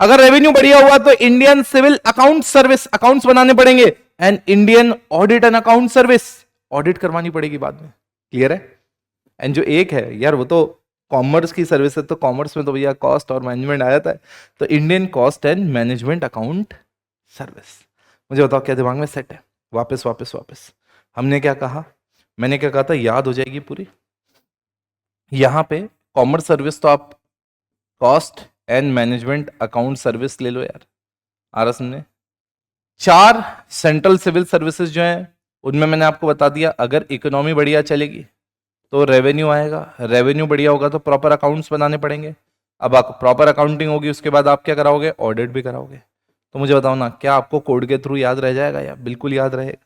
अगर रेवेन्यू बढ़िया हुआ तो Indian civil account service, accounts बनाने पड़ेंगे। And Indian audit and account service, audit करवानी पड़ेगी बाद में। क्लियर है? एंड जो एक है यार, वो तो कॉमर्स की सर्विस है, तो कॉमर्स में तो भैया कॉस्ट और मैनेजमेंट आ जाता है, तो Indian cost and management account service. मुझे बताओ क्या दिमाग में सेट है? वापस हमने क्या कहा? मैंने क्या कहा था? याद हो जाएगी पूरी। यहां पे कॉमर्स सर्विस तो आप cost and management account service ले लो यार, आ रहा समझे। 4 सेंट्रल सिविल सर्विसेज जो हैं उनमें मैंने आपको बता दिया, अगर इकोनॉमी बढ़िया चलेगी तो रेवेन्यू आएगा, रेवेन्यू बढ़िया होगा तो प्रॉपर अकाउंट्स बनाने पड़ेंगे। अब आप प्रॉपर अकाउंटिंग होगी, उसके बाद आप क्या कराओगे? ऑडिट भी कराओगे। तो मुझे बताओ ना, क्या आपको कोड के थ्रू याद रह जाएगा? या बिल्कुल याद रहेगा।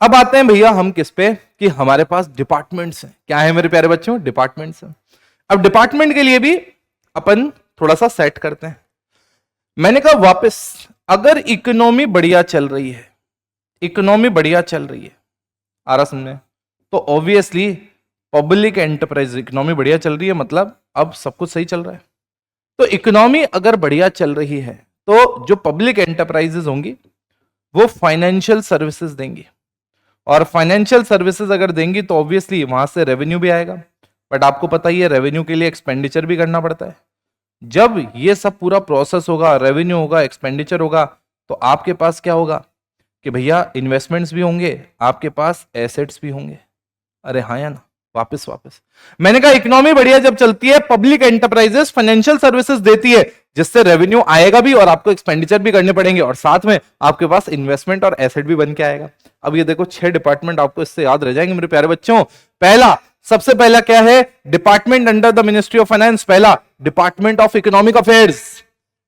अब आते हैं भैया हम किस पे, कि हमारे पास डिपार्टमेंट्स हैं। क्या है मेरे प्यारे बच्चों? डिपार्टमेंट्स हैं। अब डिपार्टमेंट के लिए भी अपन थोड़ा सा सेट करते हैं। मैंने कहा वापस, अगर इकोनॉमी बढ़िया चल रही है, इकोनॉमी बढ़िया चल रही है, आ रहा समझे, तो ऑब्वियसली पब्लिक एंटरप्राइज, इकोनॉमी बढ़िया चल रही है मतलब अब सब कुछ सही चल रहा है। तो इकोनॉमी अगर बढ़िया चल रही है तो जो पब्लिक एंटरप्राइजेस होंगी वो फाइनेंशियल सर्विसेज देंगी, और फाइनेंशियल सर्विसेज अगर देंगी तो ऑब्वियसली वहां से रेवेन्यू भी आएगा। बट आपको पता ही है रेवेन्यू के लिए एक्सपेंडिचर भी करना पड़ता है। जब ये सब पूरा प्रोसेस होगा, रेवेन्यू होगा, एक्सपेंडिचर होगा, तो आपके पास क्या होगा कि भैया इन्वेस्टमेंट्स भी होंगे, आपके पास एसेट्स भी होंगे। अरे हाँ या ना? वापस मैंने कहा इकोनॉमी बढ़िया जब चलती है, पब्लिक एंटरप्राइजेस फाइनेंशियल सर्विसेज देती है, जिससे रेवेन्यू आएगा भी और आपको एक्सपेंडिचर भी करने पड़ेंगे, और साथ में आपके पास इन्वेस्टमेंट और एसेट भी बन के आएगा। अब ये देखो 6 डिपार्टमेंट आपको इससे याद रह जाएंगे मेरे प्यारे बच्चों। सबसे पहला क्या है? Department under the ministry of finance. पहला department of economic affairs,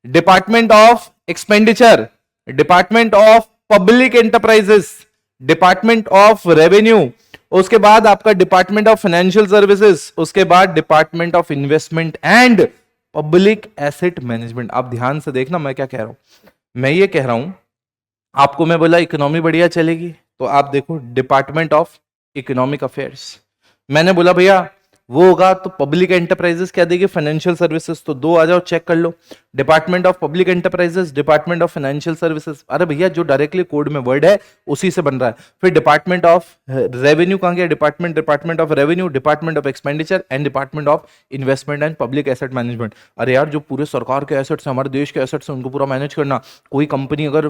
department of expenditure, department of public enterprises, department of revenue, उसके बाद आपका डिपार्टमेंट ऑफ फाइनेंशियल सर्विसेज, उसके बाद department of investment and public asset management. आप ध्यान से देखना मैं क्या कह रहा हूं। मैं ये कह रहा हूं आपको, मैं बोला इकोनॉमी बढ़िया चलेगी तो आप देखो डिपार्टमेंट ऑफ इकोनॉमिक अफेयर्स, मैंने बोला भैया वो होगा तो पब्लिक एंटरप्राइजेस क्या देगी, फाइनेंशियल सर्विसेज, तो दो आ जाओ चेक कर लो, department of public enterprises, department of financial services. अरे भैया जो डायरेक्टली कोड में वर्ड है उसी से बन रहा है। फिर डिपार्टमेंट ऑफ रेवेन्यू कहां गया, department of revenue, department of expenditure and department of investment and public asset management. अरे यार जो पूरे सरकार के एसेट्स हैं, हमारे देश के एसेट्स हैं, उनको पूरा मैनेज करना। कोई कंपनी अगर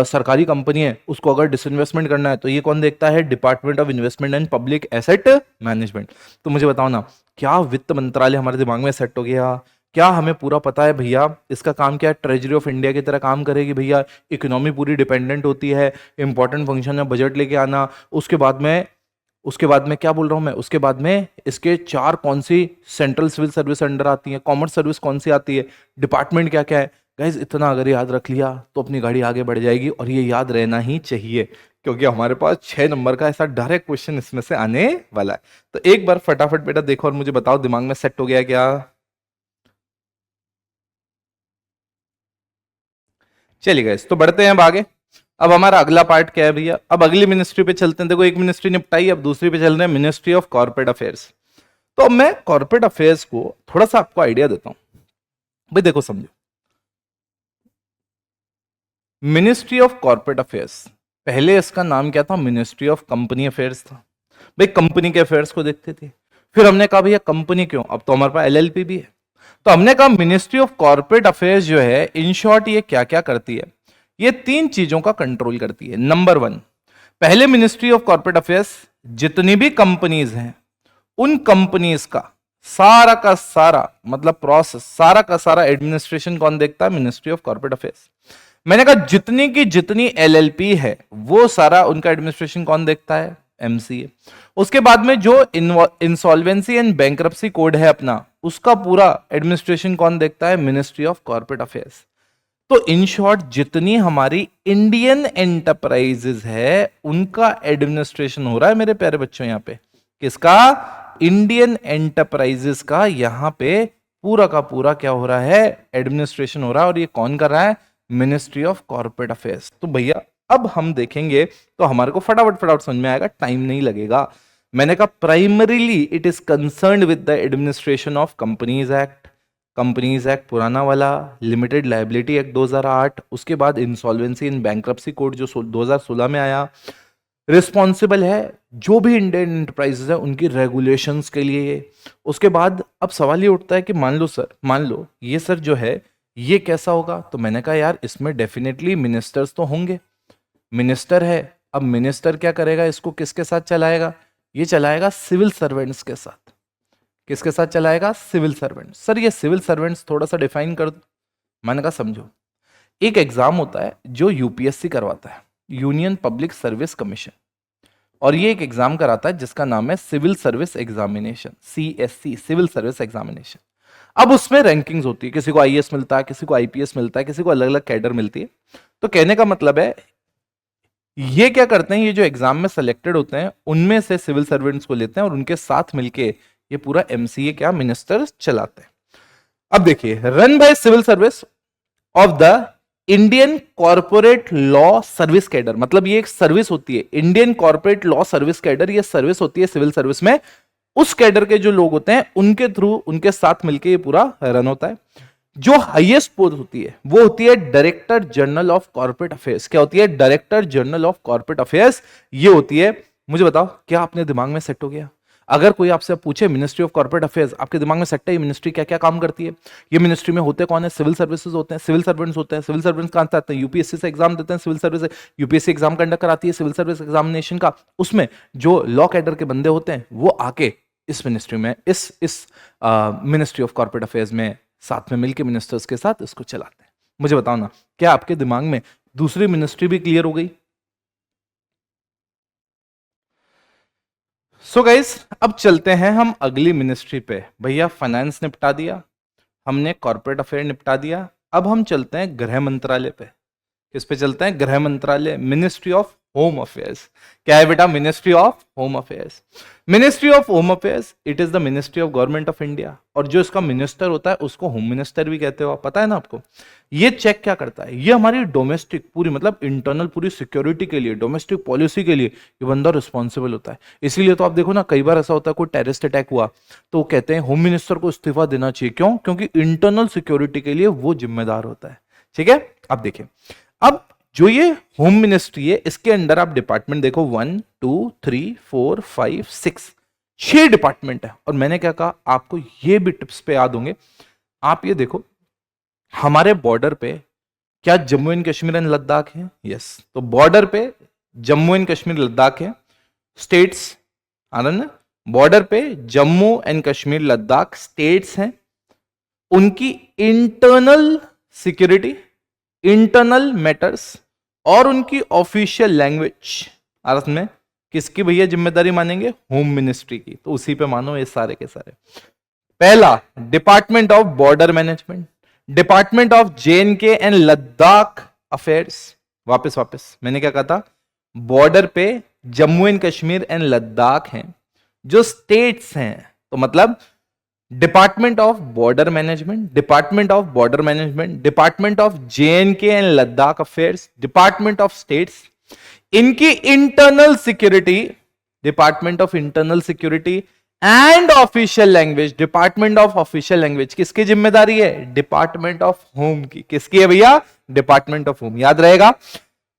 सरकारी कंपनी है उसको अगर डिसइन्वेस्टमेंट करना है तो ये कौन देखता है, department of investment and public asset management. तो मुझे बताओ ना, क्या वित्त मंत्रालय हमारे दिमाग में सेट हो गया, क्या हमें पूरा पता है भैया इसका काम क्या है, ट्रेजरी ऑफ इंडिया की तरह काम करेगी भैया, इकोनॉमी पूरी डिपेंडेंट होती है, इंपॉर्टेंट फंक्शन है बजट लेके आना, उसके बाद में क्या बोल रहा हूं मैं, उसके बाद में इसके चार कौन C central civil service under आती है, कॉमर्स सर्विस कौन सी आती है, डिपार्टमेंट क्या क्या है। गाइज इतना अगर याद रख लिया तो अपनी गाड़ी आगे बढ़ जाएगी, और ये याद रहना ही चाहिए क्योंकि हमारे पास 6 नंबर का ऐसा डायरेक्ट क्वेश्चन इसमें से आने वाला है। तो एक बार फटाफट बेटा देखो और मुझे बताओ दिमाग में सेट हो गया क्या। चलिए गाइस तो बढ़ते हैं अब आगे। अब हमारा अगला पार्ट क्या है भैया, अब अगली मिनिस्ट्री पे चलते हैं। देखो एक मिनिस्ट्री निपटाई, अब दूसरी पे चल रहे हैं, मिनिस्ट्री ऑफ कॉर्पोरेट अफेयर्स। तो अब मैं कॉर्पोरेट अफेयर्स को थोड़ा सा आपको आइडिया देता हूं। भाई देखो समझो, मिनिस्ट्री ऑफ कॉर्पोरेट अफेयर्स, पहले इसका नाम क्या था, मिनिस्ट्री ऑफ कंपनी अफेयर्स था। भाई कंपनी के अफेयर्स को देखते थे, फिर हमने कहा भैया कंपनी क्यों, अब तो हमारे पास एलएलपी भी है, तो हमने कहा मिनिस्ट्री ऑफ कॉर्पोरेट अफेयर्स जो है इन शॉर्ट ये क्या क्या करती है, ये तीन चीजों का कंट्रोल करती है। नंबर वन, पहले मिनिस्ट्री ऑफ कॉर्पोरेट अफेयर्स जितनी भी कंपनीज हैं उन कंपनीज का सारा मतलब प्रोसेस, सारा का सारा एडमिनिस्ट्रेशन कौन देखता है, मिनिस्ट्री ऑफ कॉर्पोरेट अफेयर्स। मैंने कहा जितनी की जितनी एलएलपी है वो सारा उनका एडमिनिस्ट्रेशन कौन देखता है, एमसीए। उसके बाद में जो इंसॉल्वेंसी एंड बैंक्रप्सी कोड है अपना, उसका पूरा एडमिनिस्ट्रेशन कौन देखता है, मिनिस्ट्री ऑफ कॉर्पोरेट अफेयर्स। तो इन शॉर्ट जितनी हमारी इंडियन एंटरप्राइजेज है उनका एडमिनिस्ट्रेशन हो रहा है मेरे प्यारे बच्चों यहां पे, किसका, इंडियन एंटरप्राइजेस का यहां पे पूरा का पूरा क्या हो रहा है, एडमिनिस्ट्रेशन हो रहा है, और ये कौन कर रहा है, मिनिस्ट्री ऑफ कॉर्पोरेट अफेयर्स। तो भैया अब हम देखेंगे तो हमारे को फटाफट फटाफट समझ में आएगा, टाइम नहीं लगेगा। मैंने कहा primarily it is concerned with the administration of companies act, companies act पुराना वाला, लिमिटेड लायबिलिटी एक्ट 2008, उसके बाद इंसॉल्वेंसी एंड बैंक्रप्सी कोड जो 2016 में आया, रिस्पॉन्सिबल है जो भी इंडियन एंटरप्राइजेज है उनकी रेगुलेशंस के लिए। उसके बाद अब सवाल ये उठता है कि मान लो सर, मान लो ये सर जो है ये कैसा होगा, तो मैंने कहा यार इसमें डेफिनेटली मिनिस्टर्स तो होंगे, मिनिस्टर है, अब मिनिस्टर क्या करेगा, इसको किसके साथ चलाएगा, ये चलाएगा सिविल सर्वेंट्स के साथ। किसके साथ चलाएगा, सिविल सर्वेंट्स। सर ये सिविल सर्वेंट्स थोड़ा सा डिफाइन कर दो। मैंने कहा समझो, एक एग्जाम होता है जो यूपीएससी करवाता है, यूनियन पब्लिक सर्विस कमीशन, और ये एक एग्जाम कराता है जिसका नाम है civil service examination, CSC, civil service examination. अब उसमें रैंकिंग्स होती है, किसी को आईएएस मिलता है, किसी को आईपीएस मिलता है, किसी को अलग अलग कैडर मिलती है। तो कहने का मतलब है ये क्या करते हैं, ये जो एग्जाम में सेलेक्टेड होते हैं उनमें से सिविल सर्वेंट्स को लेते हैं और उनके साथ मिलके ये पूरा एमसीए क्या मिनिस्टर चलाते हैं। अब देखिए, run by civil service of the Indian corporate law service cadre, मतलब ये एक सर्विस होती है, Indian corporate law service cadre, ये सर्विस होती है सिविल सर्विस में। उस कैडर के जो लोग होते हैं उनके थ्रू, उनके साथ मिलके ये पूरा रन होता है। जो हाईएस्ट पोस्ट होती है वो होती है director general of corporate affairs. क्या होती है, director general of corporate affairs, ये होती है। मुझे बताओ क्या आपने दिमाग में सेट हो गया, अगर कोई आपसे पूछे मिनिस्ट्री ऑफ कॉर्पोरेट अफेयर्स, आपके दिमाग में सेट है ये मिनिस्ट्री क्या क्या काम करती है, ये मिनिस्ट्री में होते कौन है, सिविल सर्विसेज होते हैं, सिविल सर्वेंट्स होते हैं। सिविल सर्वेंट्स कहां से आते हैं, यूपीएससी से एग्जाम देते हैं, civil service, UPSC exam conduct कराती है सिविल सर्विस एग्जामिनेशन का, उसमें जो लॉ कैडर के बंदे होते हैं वो आके इस मिनिस्ट्री में, इस मिनिस्ट्री ऑफ कॉर्पोरेट अफेयर्स में साथ में मिलकर मिनिस्टर्स के साथ इसको चलाते हैं। मुझे बताओ ना, क्या आपके दिमाग में दूसरी मिनिस्ट्री भी क्लियर हो गई। सो गाइस अब चलते हैं हम अगली मिनिस्ट्री पे। भैया फाइनेंस निपटा दिया हमने, कॉर्पोरेट अफेयर निपटा दिया, अब हम चलते हैं गृह मंत्रालय पे। किस पे चलते हैं, गृह मंत्रालय, मिनिस्ट्री ऑफ होम अफेयर्स। क्या है बेटा? Ministry of home affairs. Ministry of home affairs it is the ministry of government of India, और जो इसका मिनिस्टर होता है उसको होम मिनिस्टर भी कहते हो, पता है ना आपको। ये चेक क्या करता है? ये हमारी डोमेस्टिक पूरी मतलब इंटरनल पूरी सिक्योरिटी के लिए, डोमेस्टिक पॉलिसी के लिए ये बंदा रिस्पॉन्सिबल होता है। इसीलिए तो आप देखो ना, कई बार ऐसा होता है कोई टेररिस्ट अटैक हुआ तो वो कहते हैं होम मिनिस्टर को इस्तीफा देना चाहिए। क्यों? क्योंकि इंटरनल सिक्योरिटी के लिए वो जिम्मेदार होता है। ठीक है, अब देखिए, अब जो ये होम मिनिस्ट्री है इसके अंडर आप डिपार्टमेंट देखो, 1 2 3 4 5 6, 6 डिपार्टमेंट है। और मैंने क्या कहा आपको, ये भी टिप्स पे याद होंगे। आप ये देखो, हमारे बॉर्डर पे क्या जम्मू एंड कश्मीर एंड लद्दाख है? यस, तो बॉर्डर पे जम्मू एंड कश्मीर लद्दाख है, स्टेट्स आनंद, बॉर्डर पे जम्मू एंड कश्मीर लद्दाख स्टेट्स हैं। उनकी इंटरनल सिक्योरिटी, इंटरनल मैटर्स और उनकी ऑफिशियल लैंग्वेज अर्थ में किसकी भैया जिम्मेदारी मानेंगे? होम मिनिस्ट्री की। तो उसी पे मानो ये सारे के सारे। पहला, department of border management, department of J and K and Ladakh affairs. वापस वापस मैंने क्या कहा था? बॉर्डर पे जम्मू एंड कश्मीर एंड लद्दाख हैं, जो स्टेट्स हैं, तो मतलब department of border management, department of border management, department of J and K and Ladakh affairs, department of states, इनकी internal security, department of internal security and official language, department of official language किसकी जिम्मेदारी है? Department of home की। किसकी है भैया? Department of home. याद रहेगा,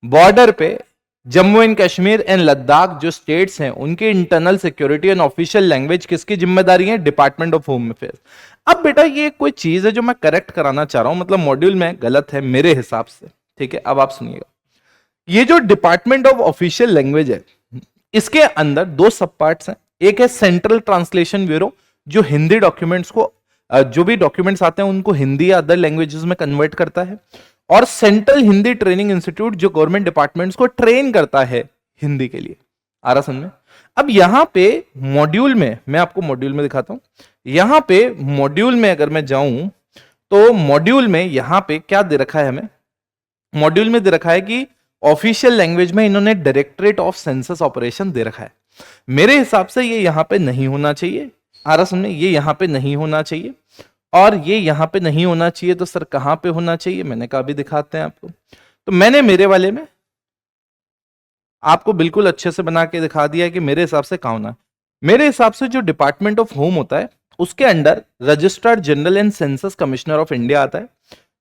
बॉर्डर पे जम्मू एंड कश्मीर एंड लद्दाख जो स्टेट्स हैं उनकी internal security and official language किसकी जिम्मेदारी है? Department of home affairs. अब बेटा ये कोई चीज है जो मैं करेक्ट कराना चाह रहा हूं, मतलब मॉड्यूल में गलत है मेरे हिसाब से। ठीक है, अब आप सुनिएगा, ये जो डिपार्टमेंट ऑफ ऑफिशियल लैंग्वेज है इसके अंदर दो सब पार्ट्स हैं। एक है सेंट्रल ट्रांसलेशन ब्यूरो, जो हिंदी डॉक्यूमेंट्स को जो भी डॉक्यूमेंट्स आते हैं उनको हिंदी या अदर लैंग्वेजेस में कन्वर्ट करता है, और सेंट्रल हिंदी ट्रेनिंग इंस्टीट्यूट जो गवर्नमेंट डिपार्टमेंट्स को ट्रेन करता है हिंदी के लिए। आ रहा समझ में? अब यहां पे मॉड्यूल में, मैं आपको मॉड्यूल में दिखाता हूं, यहां पे मॉड्यूल में अगर मैं जाऊं तो मॉड्यूल में यहां पे क्या दे रखा है? हमें मॉड्यूल में दे रखा है कि ऑफिशियल लैंग्वेज में इन्होंने डायरेक्टरेट ऑफ सेंसस ऑपरेशन दे रखा है। मेरे हिसाब से ये यहां पे नहीं होना चाहिए। आ रहा समझ? ये यहां पे नहीं होना चाहिए, और ये यहां पे नहीं होना चाहिए। तो सर कहां पे होना चाहिए? मैंने कहा अभी दिखाते हैं आपको। तो मैंने मेरे वाले में आपको बिल्कुल अच्छे से बना के दिखा दिया है कि मेरे हिसाब से कहां होना है। मेरे हिसाब से जो डिपार्टमेंट ऑफ होम होता है उसके under registrar general and census commissioner of India आता है,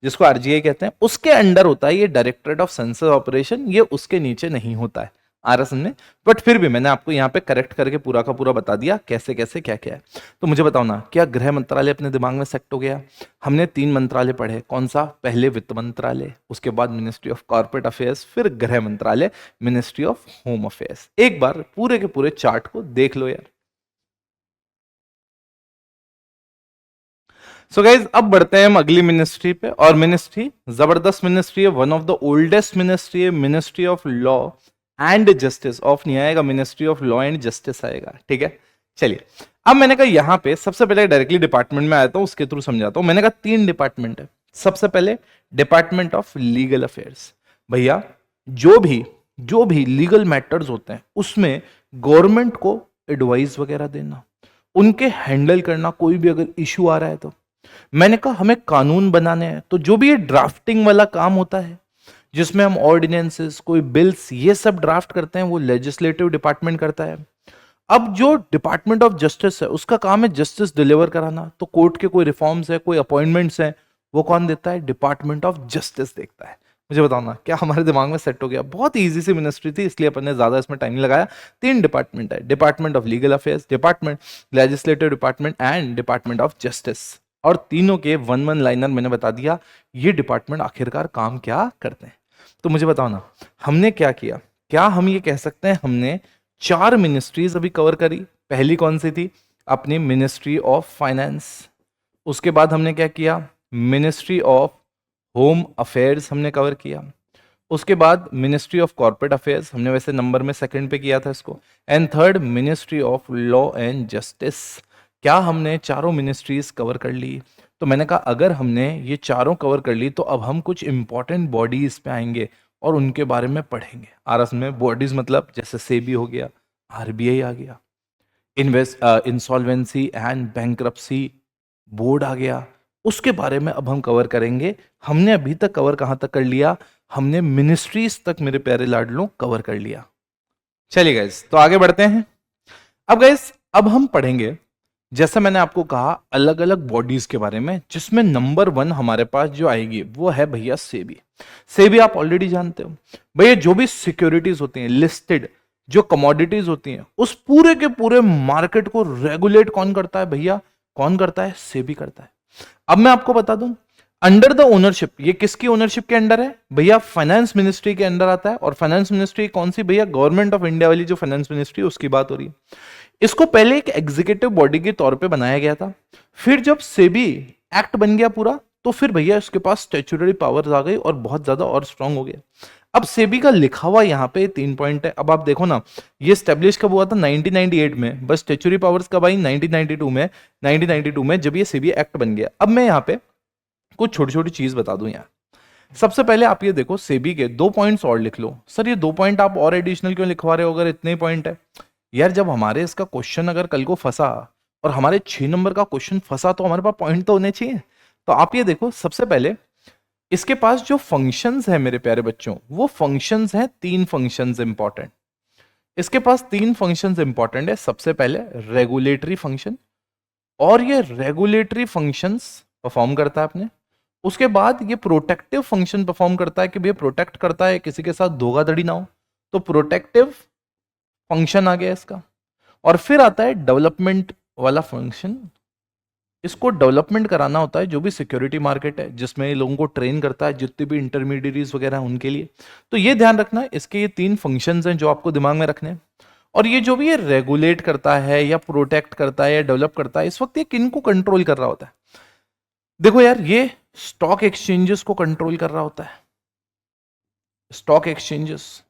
जिसको आरजीआई कहते हैं। उसके अंडर होता है ये डायरेक्टरेट ऑफ सेंसस ऑपरेशन, ये उसके नीचे नहीं होता है। आ रहा समझे? बट फिर भी मैंने आपको यहाँ पे करेक्ट करके पूरा का पूरा बता दिया कैसे कैसे क्या क्या है। तो मुझे बताओ ना, क्या गृह मंत्रालय अपने दिमाग में सेट हो गया? हमने 3 मंत्रालय पढ़े, कौन सा? पहले वित्त मंत्रालय, उसके बाद मिनिस्ट्री ऑफ कॉर्पोरेट अफेयर्स, फिर गृह मंत्रालय, मिनिस्ट्री ऑफ होम अफेयर्स। एक बार पूरे के पूरे चार्ट को देख लो यार। सो गाइज अब बढ़ते हैं हम अगली मिनिस्ट्री पे, और मिनिस्ट्री जबरदस्त मिनिस्ट्री है, one of the oldest ministry है, ministry of law and justice. Of नहीं आएगा, ministry of law and justice आएगा। ठीक है, चलिए अब मैंने कहा यहां पे सबसे पहले डायरेक्टली डिपार्टमेंट में आया था, उसके थ्रू समझाता हूं। मैंने कहा 3 डिपार्टमेंट है। सबसे पहले डिपार्टमेंट ऑफ लीगल अफेयर्स। भैया जो भी लीगल मैटर्स होते हैं उसमें गवर्नमेंट को एडवाइस वगैरह देना, उनके हैंडल करना, कोई भी अगर इश्यू आ रहा है तो। मैंने कहा हमें कानून बनाने हैं, तो जो भी ये ड्राफ्टिंग वाला काम होता है जिसमें हम ऑर्डिनेंसेस, कोई बिल्स, ये सब ड्राफ्ट करते हैं, वो लेजिस्लेटिव डिपार्टमेंट करता है। अब जो डिपार्टमेंट ऑफ जस्टिस है उसका काम है जस्टिस डिलीवर कराना, तो कोर्ट के कोई रिफॉर्म्स है, कोई अपॉइंटमेंट्स हैं, वो कौन देता है? डिपार्टमेंट ऑफ जस्टिस देखता है। मुझे बताओ ना, क्या हमारे दिमाग में सेट हो गया? बहुत इजी सी मिनिस्ट्री थी, इसलिए अपन ने ज्यादा इसमें टाइम नहीं लगाया। 3 डिपार्टमेंट है, department of legal affairs, department legislative department and department of justice. और तीनों के 1 लाइनर मैंने बता दिया ये डिपार्टमेंट आखिरकार काम क्या करते हैं। तो मुझे बताओ ना, हमने क्या किया? क्या हम ये कह सकते हैं हमने 4 मिनिस्ट्रीज अभी कवर करी? पहली कौन सी थी? अपनी मिनिस्ट्री ऑफ फाइनेंस। उसके बाद हमने क्या किया? मिनिस्ट्री ऑफ होम अफेयर्स हमने कवर किया। उसके बाद मिनिस्ट्री ऑफ कॉर्पोरेट अफेयर्स, हमने वैसे नंबर में सेकंड पे किया था इसको। And third ministry of law and justice. क्या हमने चारों मिनिस्ट्रीज कवर कर ली? तो मैंने कहा अगर हमने ये चारों कवर कर ली तो अब हम कुछ इंपॉर्टेंट बॉडीज पे आएंगे, और उनके बारे में पढ़ेंगे। आरएस में बॉडीज मतलब जैसे सेबी हो गया, आरबीआई आ गया, इंसॉल्वेंसी एंड बैंक्रप्सी बोर्ड आ गया, उसके बारे में अब हम कवर करेंगे। हमने अभी तक कवर कहां तक कर लिया? हमने मिनिस्ट्रीज तक मेरे प्यारे लाडलों कवर कर लिया। चलिए गाइस, तो आगे बढ़ते हैं। अब गाइस, अब हम पढ़ेंगे, जैसा मैंने आपको कहा, अलग अलग बॉडीज के बारे में, जिसमें नंबर 1 हमारे पास जो आएगी वो है भैया सेबी। सेबी आप ऑलरेडी जानते हो भैया, जो भी सिक्योरिटीज होती हैं लिस्टेड, जो कमोडिटीज होती हैं, उस पूरे के पूरे मार्केट को रेगुलेट कौन करता है भैया? कौन करता है? सेबी करता है। अब मैं आपको बता दूं, अंडर द ओनरशिप, ये किसकी ओनरशिप के अंडर है भैया? फाइनेंस मिनिस्ट्री के अंडर आता है। और फाइनेंस मिनिस्ट्री कौन सी भैया? गवर्नमेंट ऑफ इंडिया वाली जो फाइनेंस मिनिस्ट्री, उसकी बात हो रही है। इसको पहले एक एग्जीक्यूटिव बॉडी के तौर पे बनाया गया था, फिर जब सेबी एक्ट बन गया पूरा, तो फिर भैया इसके पास स्टैट्यूटरी पावर्स आ गई और बहुत ज्यादा और स्ट्रांग हो गया। अब सेबी का लिखा हुआ यहाँ पे 3 पॉइंट है। अब आप देखो ना, ये स्टेब्लिश कब हुआ था? 1998 में। बस स्टैट्यूटरी पावर्स कब आई? 1992 में जब ये सेबी एक्ट बन गया। अब मैं यहाँ पे कुछ छोटी छोटी चीज बता दूं यार। सबसे पहले आप ये देखो, सेबी के 2 पॉइंट्स और लिख लो। सर ये 2 पॉइंट आप और एडिशनल क्यों लिखवा रहे हो अगर इतने पॉइंट है? यार जब हमारे इसका क्वेश्चन अगर कल को फंसा और हमारे 6 नंबर का क्वेश्चन फंसा, तो हमारे पास पॉइंट तो होने चाहिए। तो आप ये देखो, सबसे पहले इसके पास जो फंक्शंस है मेरे प्यारे बच्चों, वो फंक्शंस हैं 3 फंक्शंस इंपॉर्टेंट। इसके पास 3 फंक्शंस इंपॉर्टेंट है। सबसे पहले रेगुलेटरी फंक्शन, और ये रेगुलेटरी फंक्शंस परफॉर्म करता है अपने। उसके बाद ये प्रोटेक्टिव फंक्शन परफॉर्म करता है कि भैया प्रोटेक्ट करता है, किसी के साथ धोखाधड़ी ना हो, तो प्रोटेक्टिव फंक्शन आ गया इसका। और फिर आता है डेवलपमेंट वाला फंक्शन। इसको डेवलपमेंट कराना होता है जो भी सिक्योरिटी मार्केट है, जिसमें ये लोगों को ट्रेन करता है, जितने भी इंटरमीडिएरीज वगैरह हैं उनके लिए। तो ये ध्यान रखना, इसके ये 3 फंक्शंस हैं जो आपको दिमाग में रखने हैं। और ये जो भी ये रेगुलेट करता है या प्रोटेक्ट करता है या डेवलप करता है, इस वक्त ये किन को कंट्रोल कर रहा होता है? देखो यार, ये स्टॉक एक्सचेंजेस को कंट्रोल कर रहा होता है। स्टॉक एक्सचेंजेस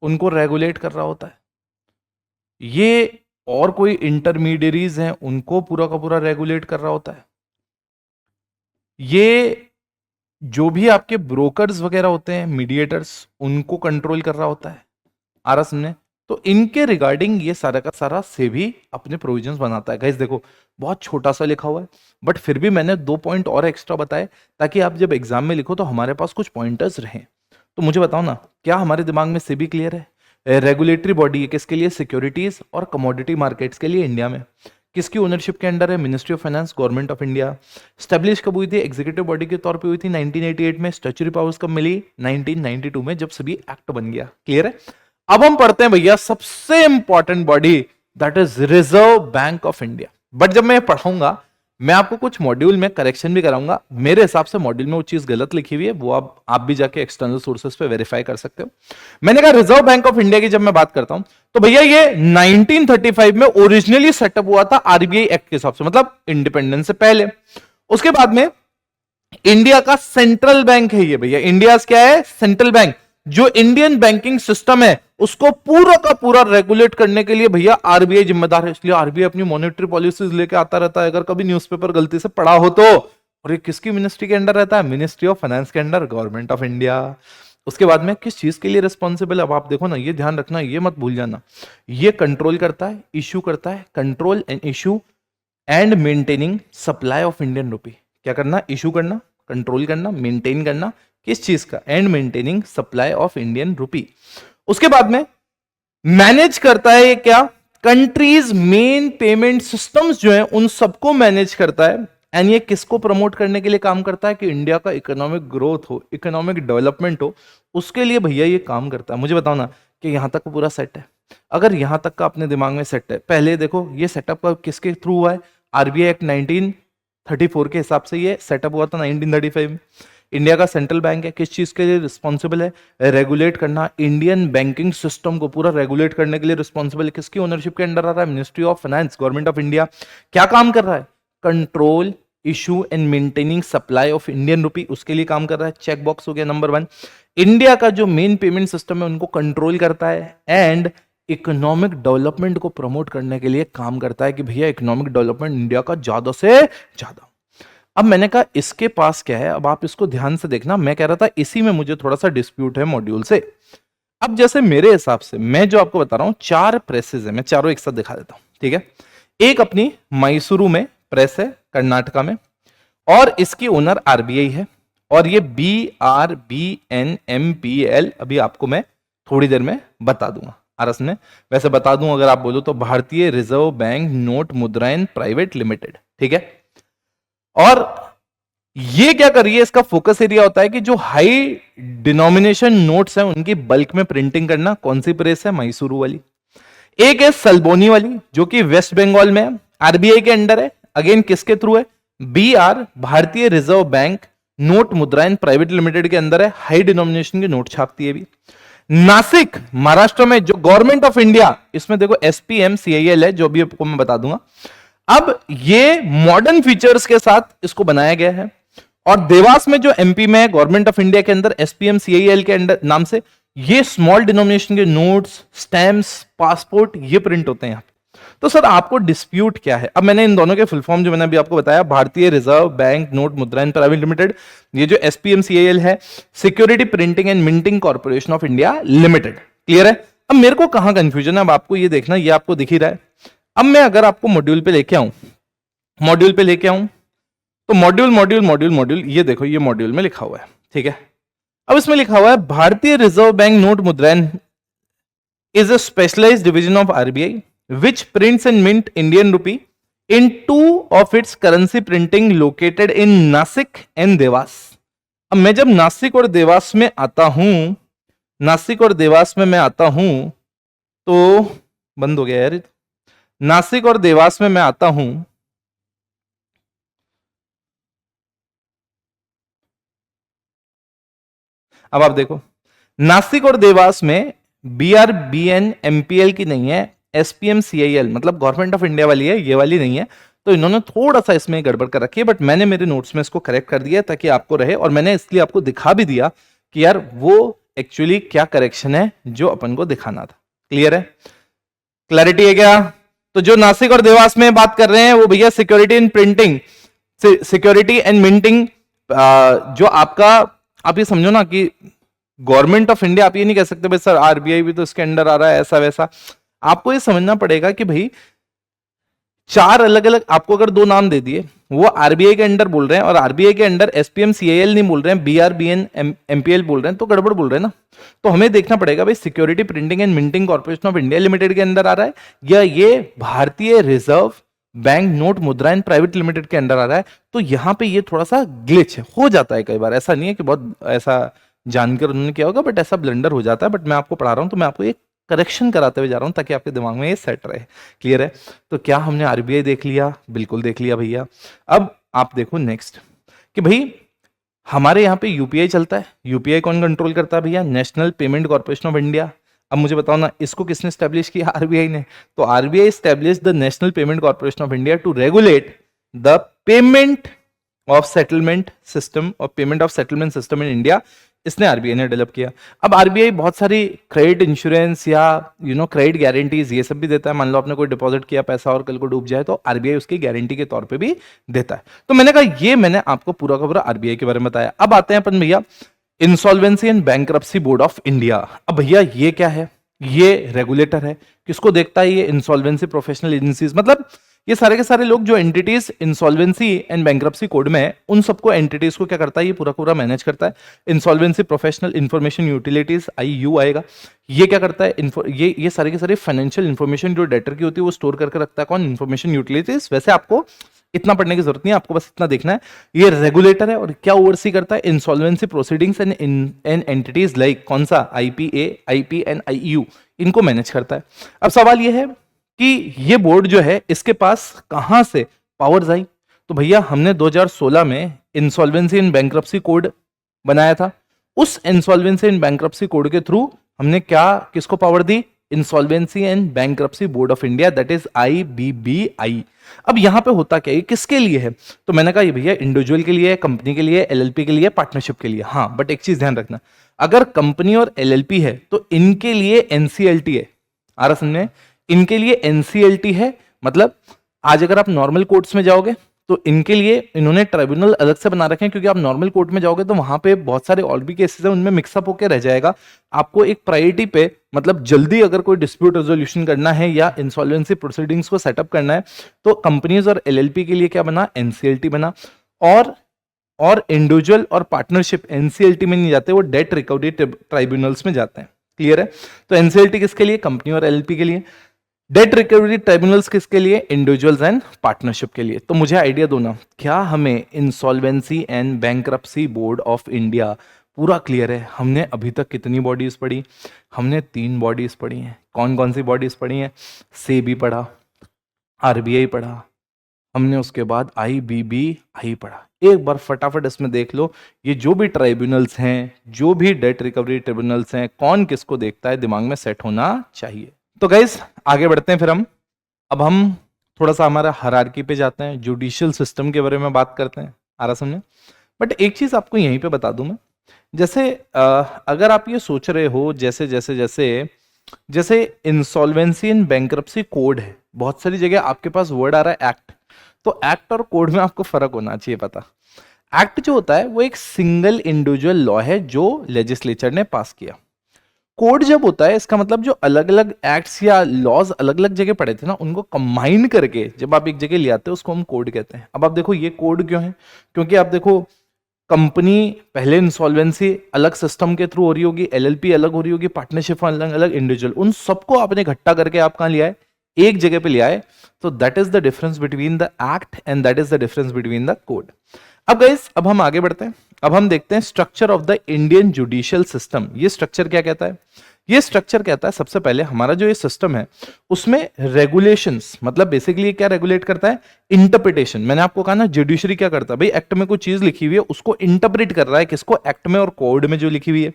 उनको रेगुलेट कर रहा होता है। ये और कोई इंटरमीडिएरीज हैं उनको पूरा का पूरा रेगुलेट कर रहा होता है। ये जो भी आपके ब्रोकर्स वगैरह होते हैं, मीडिएटर्स, उनको कंट्रोल कर रहा होता है। आ रहा समझे? तो इनके रिगार्डिंग ये सारा का सारा सेबी अपने प्रोविजंस बनाता है। गाइस देखो, बहुत छोटा सा लिखा हुआ है, बट फिर भी मैंने 2 पॉइंट और एक्स्ट्रा बताए, ताकि आप जब एग्जाम में लिखो तो हमारे पास कुछ पॉइंटर्स रहें। तो मुझे बताओ ना, क्या हमारे दिमाग में सेबी क्लियर है? रेगुलेटरी बॉडी है किसके लिए? सिक्योरिटीज और कमोडिटी मार्केट्स के लिए इंडिया में। किसकी ओनरशिप के अंडर है? Ministry of finance, government of India. Establish कब हुई थी? एग्जीक्यूटिव बॉडी के तौर पे हुई थी 1988 में। स्टैट्यूटरी पावर्स कब मिली? 1992 में, जब सभी एक्ट बन गया। क्लियर है? अब हम पढ़ते हैं भैया सबसे important body, that is reserve bank of India. But जब मैं पढ़ाऊंगा, मैं आपको कुछ मॉड्यूल में करेक्शन भी कराऊंगा। मेरे हिसाब से मॉड्यूल में वो चीज गलत लिखी हुई है, वो आप भी जाके एक्सटर्नल सोर्सेस पे वेरीफाई कर सकते हो। मैंने कहा रिजर्व बैंक ऑफ इंडिया की जब मैं बात करता हूं, तो भैया ये 1935 में ओरिजिनली सेटअप हुआ था आरबीआई एक्ट के हिसाब से, मतलब इंडिपेंडेंस से पहले। उसके बाद में इंडिया का सेंट्रल बैंक है ये भैया। इंडिया क्या है? Central bank. जो इंडियन बैंकिंग सिस्टम है उसको पूरा का पूरा रेगुलेट करने के लिए भैया आरबीआई जिम्मेदार है। इसलिए आरबीआई अपनी मॉनेटरी पॉलिसीज लेके आता रहता है। अगर कभी न्यूज़पेपर गलती से पढ़ा हो तो, और ये किसकी मिनिस्ट्री के अंडर रहता है? मिनिस्ट्री ऑफ फाइनेंस के अंडर, गवर्नमेंट ऑफ इंडिया। उसके बाद में किस चीज के लिए रिस्पॉन्सिबल है? अब आप देखो ना, ये ध्यान रखना, ये मत भूल जाना। ये कंट्रोल करता है, इश्यू करता है, control and issue and maintaining supply of Indian rupee. क्या करना? इश्यू करना, कंट्रोल करना, मेंटेन करना, किस चीज का? And maintaining supply of Indian rupee. उसके बाद में मैनेज करता है ये क्या? कंट्रीज मेन पेमेंट सिस्टम्स जो हैं उन सबको मैनेज करता है। एंड ये किसको प्रमोट करने के लिए काम करता है? कि इंडिया का इकोनॉमिक ग्रोथ हो, इकोनॉमिक डेवलपमेंट हो, उसके लिए भैया ये काम करता है। मुझे बताओ ना कि यहां तक पूरा सेट है। अगर यहां तक का अपने दिमाग में सेट है, पहले देखो ये सेटअप का किसके थ्रू हुआ है? आरबीआई एक्ट 1934 के हिसाब से ये सेटअप हुआ था 1935 में। इंडिया का सेंट्रल बैंक है, किस चीज के लिए रिस्पॉन्सिबल है? रेगुलेट करना, इंडियन बैंकिंग सिस्टम को पूरा रेगुलेट करने के लिए रिस्पॉन्सिबल है। किसकी ओनरशिप के अंडर आ रहा है? Ministry of finance, government of India. क्या काम कर रहा है? Control, issue and maintaining supply of Indian rupee, उसके लिए काम कर रहा है। चेक बॉक्स हो गया नंबर 1। इंडिया का जो मेन पेमेंट सिस्टम है उनको कंट्रोल करता है एंड इकोनॉमिक डेवलपमेंट को प्रमोट करने के लिए काम करता है कि भैया इकोनॉमिक डेवलपमेंट इंडिया का ज्यादा से ज्यादा। अब मैंने कहा इसके पास क्या है, अब आप इसको ध्यान से देखना, मैं कह रहा था इसी में मुझे थोड़ा सा डिस्प्यूट है मॉड्यूल से। अब जैसे मेरे हिसाब से मैं जो आपको बता रहा हूं, 4 प्रेसेस है, मैं चारों एक साथ दिखा देता हूं, ठीक है। एक अपनी मैसूरू में प्रेस है, कर्नाटका में, और इसकी ओनर आरबीआई है, और ये BRBNMPL, अभी आपको मैं थोड़ी देर में बता दूंगा आरस में। वैसे बता दूं, अगर आप बोलो तो Bharatiya reserve bank note Mudran private limited, ठीक है। और ये क्या करिए, इसका फोकस एरिया होता है कि जो हाई डिनोमिनेशन नोट्स हैं उनकी बल्क में प्रिंटिंग करना। कौन सी प्रेस है? मैसूरू वाली। एक है सल्बोनी वाली जो कि वेस्ट बंगाल में है, आरबीआई के अंडर है। अगेन किसके थ्रू है? BR, Bharatiya reserve bank note Mudran private limited के अंदर है, हाई डिनोमिनेशन के नोट छापती है भी। नासिक महाराष्ट्र में जो गवर्नमेंट ऑफ इंडिया, इसमें देखो SPMCIL है, जो भी आपको मैं बता दूंगा। अब ये मॉडर्न फीचर्स के साथ इसको बनाया गया है। और देवास में जो एमपी में है, गवर्नमेंट ऑफ इंडिया के अंदर, SPMCIL के अंडर नाम से, ये स्मॉल डिनोमिनेशन के नोट्स, स्टैम्प्स, पासपोर्ट ये प्रिंट होते हैं यहाँ। तो सर आपको डिस्प्यूट क्या है? अब मैंने इन दोनों के फुल फॉर्म जो मैंने अभी आपको बताया, Bharatiya reserve bank note Mudran private limited, ये जो SPMCIL है, security printing and minting corporation of India limited. Clear है? अब मेरे को कहां कंफ्यूजन है, अब आपको ये देखना, ये आपको दिख ही रहा है। अब मैं अगर आपको मॉड्यूल पे लेके आऊं, तो मॉड्यूल, ये देखो, ये मॉड्यूल में लिखा हुआ है, ठीक है। अब इसमें लिखा हुआ है Bharatiya reserve bank note Mudran is a specialised division of RBI which prints and mint Indian rupee in two of its currency printing located in Nashik and Dewas. अब मैं जब नासिक और देवास में आता हूं, तो बंद हो गया यार, नासिक और देवास में मैं आता हूं, अब आप देखो नासिक और देवास में BRBNMPL की नहीं है, SPMCIL मतलब गवर्नमेंट ऑफ इंडिया वाली है, ये वाली नहीं है। तो इन्होंने थोड़ा सा इसमें गड़बड़ कर रखी है, बट मैंने मेरे नोट्स में इसको करेक्ट कर दिया ताकि आपको रहे, और मैंने इसलिए आपको दिखा भी दिया कि यार वो एक्चुअली क्या करेक्शन है जो अपन को दिखाना था। क्लियर है? क्लैरिटी है क्या? तो जो नासिक और देवास में बात कर रहे हैं वो भैया security in printing, security and minting, जो आपका, आप ये समझो ना कि गवर्नमेंट ऑफ इंडिया, आप ये नहीं कह सकते भाई सर आरबीआई भी तो इसके अंडर आ रहा है, ऐसा वैसा। आपको ये समझना पड़ेगा कि भाई 4 अलग अलग, आपको अगर 2 नाम दे दिए, वो आरबीआई के अंडर बोल रहे हैं और आरबीआई के अंडर SPMCIL नहीं बोल रहे हैं, BRBNMPL बोल रहे हैं, तो गड़बड़ बोल रहे हैं ना। तो हमें देखना पड़ेगा भाई security printing and minting corporation of India limited के अंदर आ रहा है या ये Bharatiya reserve bank note Mudran private limited के अंडर आ रहा है। तो यहां पे ये थोड़ा सा ग्लिच हो जाता है कई बार, ऐसा नहीं है कि बहुत ऐसा जानकर उन्होंने किया होगा, बट ऐसा ब्लंडर हो जाता है। बट मैं आपको पढ़ा रहा हूं तो मैं आपको एक करेक्शन कराते हुए जा रहा हूं ताकि आपके दिमाग में ये सेट रहे। क्लियर है? तो क्या हमने आरबीआई देख लिया? बिल्कुल देख लिया भैया। अब आप देखो नेक्स्ट कि भाई हमारे यहाँ पे यूपीआई चलता है। यूपीआई कौन कंट्रोल करता है भैया? National payment corporation of India. अब मुझे बताओ ना, इसको किसने स्टैब्लिश किया? आरबीआई ने। तो RBI establish the national payment corporation of India to regulate the payment of settlement system और payment of settlement system in India. इसने आरबीआई ने डेवलप किया। अब आरबीआई बहुत सारी क्रेडिट इंश्योरेंस या क्रेडिट गारंटीज ये सब भी देता है। मान लो आपने कोई डिपॉजिट किया पैसा और कल को डूब जाए तो आरबीआई उसकी गारंटी के तौर पे भी देता है। तो मैंने कहा ये मैंने आपको पूरा का पूरा आरबीआई के बारे में बताया। अब आते हैं अपन भैया insolvency and bankruptcy board of India. अब भैया ये क्या है? ये रेगुलेटर है। किसको देखता है? ये इंसॉल्वेंसी प्रोफेशनल एजेंसीज, मतलब ये सारे के सारे लोग जो entities insolvency and bankruptcy code में है उन सबको एंटिटीज को क्या करता है? ये पूरा पूरा मैनेज करता है। Insolvency professional information utilities IU आएगा। ये क्या करता है? ये सारे के सारे फाइनेंशियल इंफॉर्मेशन जो डेटर की होती है वो स्टोर करके रखता है। कौन? Information utilities. वैसे आपको इतना पढ़ने की जरूरत नहीं है, आपको बस इतना देखना है। ये रेगुलेटर है और क्या ओवरसी करता है? Insolvency proceedings and entities like कौन सा? IPA, IP एंड IU, इनको मैनेज करता है। अब सवाल ये है कि ये बोर्ड जो है इसके पास कहां से पावर्स आई? तो भैया हमने 2016 में इंसॉल्वेंसी एंड बैंक्रप्सी कोड बनाया था। उस इंसॉल्वेंसी एंड बैंक्रप्सी कोड के थ्रू हमने क्या किसको power the? Insolvency and bankruptcy board of India, that is IBBI। अब यहां पे होता क्या है? किसके लिए है? तो मैंने कहा ये भैया इंडिविजुअल के लिए, कंपनी के लिए, LLP के लिए, पार्टनरशिप के लिए। हाँ, बट एक चीज ध्यान रखना, अगर कंपनी और LLP है तो इनके लिए NCLT है। आ रहा समझ में? इनके लिए NCLT है। मतलब आज अगर आप नॉर्मल कोर्ट्स में जाओगे तो इनके लिए इन्होंने ट्राइब्यूनल अलग से बना रखे हैं, क्योंकि आप नॉर्मल कोर्ट में जाओगे तो वहां पे बहुत सारे और भी केसेस हैं, उनमें मिक्सअप होकर रह जाएगा। आपको एक प्रायोरिटी पे, मतलब जल्दी अगर कोई डिस्प्यूट रेजोल्यूशन करना है या इंसॉल्वेंसी प्रोसीडिंग्स को सेटअप करना है, तो कंपनीज और एलएलपी के लिए क्या बना, एनसीएलटी बना। और इंडिविजुअल और पार्टनरशिप एनसीएलटी में नहीं जाते, वो डेट रिकवरी ट्राइब्यूनल्स में जाते हैं। क्लियर है? तो एनसीएलटी किसके लिए, कंपनी और एलएलपी के लिए। डेट रिकवरी ट्राइब्यूनल्स किसके लिए, इंडिविजुअल्स एंड पार्टनरशिप के लिए। तो मुझे आइडिया दो ना, क्या हमें insolvency and bankruptcy board of India पूरा क्लियर है? हमने अभी तक कितनी बॉडीज पढ़ी? हमने 3 बॉडीज पढ़ी हैं। कौन कौन सी बॉडीज पढ़ी हैं? सेबी पढ़ा, आरबीआई पढ़ा हमने, उसके बाद आईबीबीआई पढ़ा। एक बार फटाफट इसमें देख लो, ये जो भी ट्राइब्यूनल्स हैं, जो भी डेट रिकवरी ट्रिब्यूनल्स हैं, कौन किसको देखता है, दिमाग में सेट होना चाहिए। तो गाइस आगे बढ़ते हैं फिर अब हम थोड़ा सा हमारा हायरार्की पे जाते हैं, जुडिशियल सिस्टम के बारे में बात करते हैं। आ रहा समझे? बट एक चीज आपको यहीं पे बता दूं मैं, जैसे अगर आप ये सोच रहे हो जैसे जैसे जैसे जैसे इंसॉल्वेंसी एंड बैंक्रप्सी कोड है, बहुत सारी जगह आपके पास वर्ड आ रहा है एक्ट, तो एक्ट और कोड में आपको फर्क होना चाहिए पता। एक्ट जो होता है वो एक सिंगल इंडिविजुअल लॉ है जो लेजिस्लेचर ने पास किया। कोड जब होता है, इसका मतलब जो अलग अलग एक्ट्स या लॉज अलग अलग जगह पड़े थे ना, उनको कंबाइन करके जब आप एक जगह ले आते हो, उसको हम कोड कहते हैं। अब आप देखो ये कोड क्यों है, क्योंकि आप देखो कंपनी पहले इंसॉल्वेंसी अलग सिस्टम के थ्रू हो रही होगी, एलएलपी अलग हो रही होगी, पार्टनरशिप अलग अलग, इंडिविजुअल, उन सबको आपने इकट्ठा करके आप कहां लिया है, एक जगह पे लिया है। तो that is the difference between the act and that is the difference between the code. अब गाइस, अब हम आगे बढ़ते हैं। अब हम देखते हैं structure of the Indian judicial system. ये स्ट्रक्चर क्या कहता है? ये स्ट्रक्चर कहता है, सबसे पहले हमारा जो ये सिस्टम है उसमें रेगुलेशंस, मतलब बेसिकली क्या रेगुलेट करता है, इंटरप्रिटेशन। मैंने आपको कहा ना जुडिशरी क्या करता है भाई, एक्ट में कोई चीज लिखी हुई है उसको इंटरप्रेट कर रहा है, किसको, एक्ट में और कोड में जो लिखी हुई है।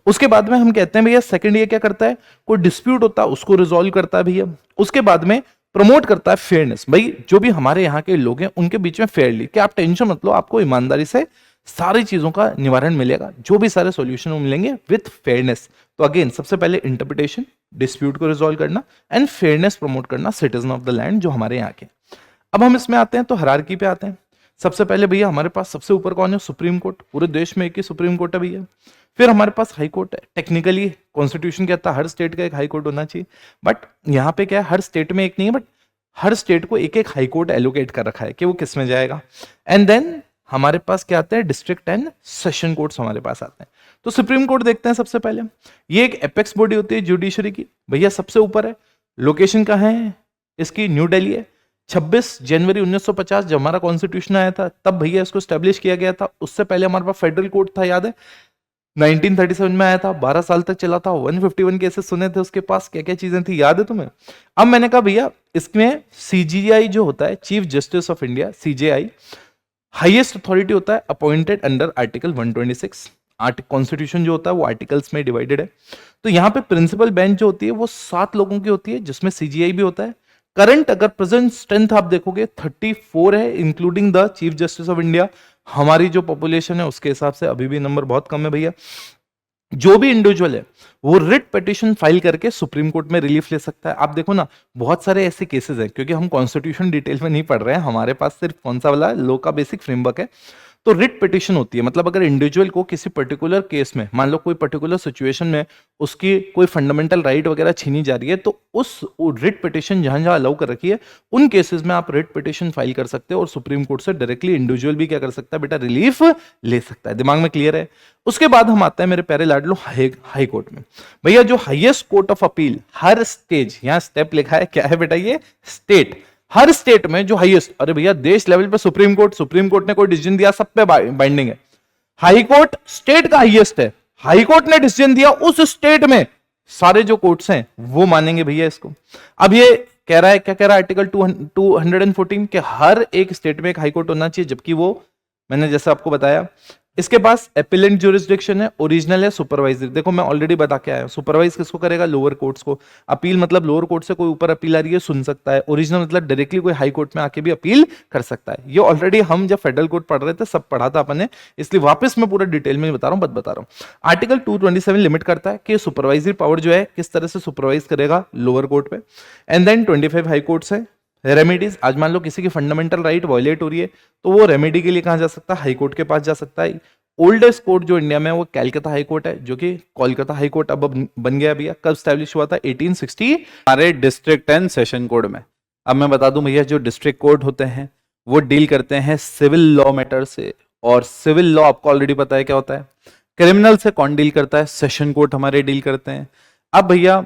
उसके बाद में हम कहते हैं भैया सेकंड ये क्या करता है, कोई डिस्प्यूट होता है उसको रिजॉल्व करता है भैया। उसके बाद में प्रमोट करता है फेयरनेस, भाई जो भी हमारे यहाँ के लोग हैं उनके बीच में फेयरली, कि आप टेंशन मत लो, आपको ईमानदारी से सारी चीजों का निवारण मिलेगा, जो भी सारे सॉल्यूशन मिलेंगे विथ फेयरनेस। तो अगेन सबसे पहले इंटरप्रिटेशन, डिस्प्यूट को रिजॉल्व करना एंड फेयरनेस प्रमोट करना सिटीजन ऑफ द लैंड जो हमारे यहाँ के। अब हम इसमें आते हैं तो हायरार्की पे आते हैं। सबसे पहले भैया हमारे पास सबसे ऊपर कौन है, सुप्रीम कोर्ट। पूरे देश में एक ही सुप्रीम कोर्ट है भैया। फिर हमारे पास हाई कोर्ट है। टेक्निकली कॉन्स्टिट्यूशन कहता है हर स्टेट का एक हाई कोर्ट होना चाहिए, बट यहाँ पे क्या है, हर स्टेट में एक नहीं है, बट हर स्टेट को एक एक हाई कोर्ट एलोकेट कर रखा है कि वो किस में जाएगा। एंड देन हमारे पास क्या आते हैं, डिस्ट्रिक्ट एंड सेशन कोर्ट्स हमारे पास आते हैं। तो सुप्रीम कोर्ट देखते हैं सबसे पहले। ये एक एपेक्स बॉडी होती है जुडिशरी की, भैया सबसे ऊपर है। लोकेशन कहाँ है इसकी, न्यू दिल्ली है। 26 जनवरी 1950 जब हमारा कॉन्स्टिट्यूशन आया था, तब भैया इसको स्टैब्लिश किया गया था। उससे पहले हमारे पास फेडरल कोर्ट था, याद है 1937 में आया था, 12 साल तक चला था, 151 केसेस सुने थे उसके पास, क्या क्या चीजें थी याद है तुम्हें। अब मैंने कहा भैया इसमें सीजीआई जो होता है, chief justice of India, CJI highest authority होता है, अपॉइंटेड अंडर आर्टिकल 126। कॉन्स्टिट्यूशन जो होता है वो आर्टिकल्स में डिवाइडेड है। तो यहाँ पे प्रिंसिपल बेंच जो होती है वो 7 लोगों की होती है, जिसमें सीजीआई भी होता है। करंट अगर प्रेजेंट स्ट्रेंथ आप देखोगे 34 है, including the chief justice of India. हमारी जो पॉपुलेशन है उसके हिसाब से अभी भी नंबर बहुत कम है भैया। जो भी इंडिविजुअल है वो रिट पिटीशन फाइल करके सुप्रीम कोर्ट में रिलीफ ले सकता है। आप देखो ना, बहुत सारे ऐसे केसेस हैं, क्योंकि हम कॉन्स्टिट्यूशन डिटेल में नहीं पढ़ रहे हैं, हमारे पास सिर्फ कौन सा वाला लॉ का बेसिक फ्रेमवर्क है। तो रिट पिटीशन होती है, मतलब अगर इंडिविजुअल को किसी पर्टिकुलर केस में, मान लो कोई पर्टिकुलर सिचुएशन में उसकी कोई फंडामेंटल राइट वगैरह छीनी जा रही है, तो उस रिट पिटीशन जहां जहां अलाउ कर रखी है उन केसेस में आप रिट पिटीशन फाइल कर सकते हो और सुप्रीम कोर्ट से डायरेक्टली इंडिविजुअल भी क्या कर सकता है बेटा, रिलीफ ले सकता है। दिमाग में क्लियर है? उसके बाद हम आते हैं मेरे प्यारे लाडलो हाई कोर्ट में। भैया जो highest court of appeal, her stage, यहां स्टेप लिखा है, क्या है बेटा ये, स्टेट, हर स्टेट में जो हाईएस्ट, अरे भैया देश लेवल पे सुप्रीम कोर्ट ने कोई डिसीजन दिया सब पे बाइंडिंग है। हाई कोर्ट स्टेट का हाईएस्ट है, हाई कोर्ट ने डिसीजन दिया उस स्टेट में सारे जो कोर्ट्स हैं वो मानेंगे भैया इसको। अब ये कह रहा है, क्या कह रहा है आर्टिकल 214 के हर एक स्टेट में एक हाई कोर्ट होना चाहिए, जबकि वो मैंने जैसे आपको बताया इसके पास एपिलेंट ज्यूरिसडिक्शन है, ओरिजिनल है, सुपरवाइजर। देखो मैं ऑलरेडी बता के आया हूं, सुपरवाइज किसको करेगा, लोअर कोर्ट्स को। अपील मतलब लोअर कोर्ट से कोई ऊपर अपील आ रही है सुन सकता है, ओरिजिनल मतलब डायरेक्टली कोई हाई कोर्ट में आके भी अपील कर सकता है। ये ऑलरेडी हम जब फेडरल कोर्ट पढ़ रहे थे सब पढ़ा था अपन ने, इसलिए वापस मैं पूरा डिटेल में बता रहा हूं। आर्टिकल 227 लिमिट करता है कि सुपरवाइजरी पावर जो है किस तरह से सुपरवाइज करेगा लोअर कोर्ट पे। एंड देन 25 हाई कोर्ट्स है, रेमेडीज, आज मान लो किसी की फंडामेंटल राइट वायलेट हो रही है तो वो रेमेडी के लिए कहां जा सकता है? हाई कोर्ट के पास जा सकता है। ओल्डेस्ट कोर्ट जो इंडिया में है वो कलकत्ता हाई कोर्ट है, जो कि कोलकाता हाई कोर्ट अब बन गया भैया। कब स्टैब्लिश हुआ था? 1860 हमारे डिस्ट्रिक्ट एंड सेशन कोड में। अब मैं बता दूं भैया, जो डिस्ट्रिक्ट कोर्ट होते हैं वो डील करते हैं सिविल लॉ मैटर से, और सिविल लॉ आपको ऑलरेडी पता है क्या होता है। क्रिमिनल से कौन डील करता है? सेशन कोर्ट हमारे डील करते हैं। अब भैया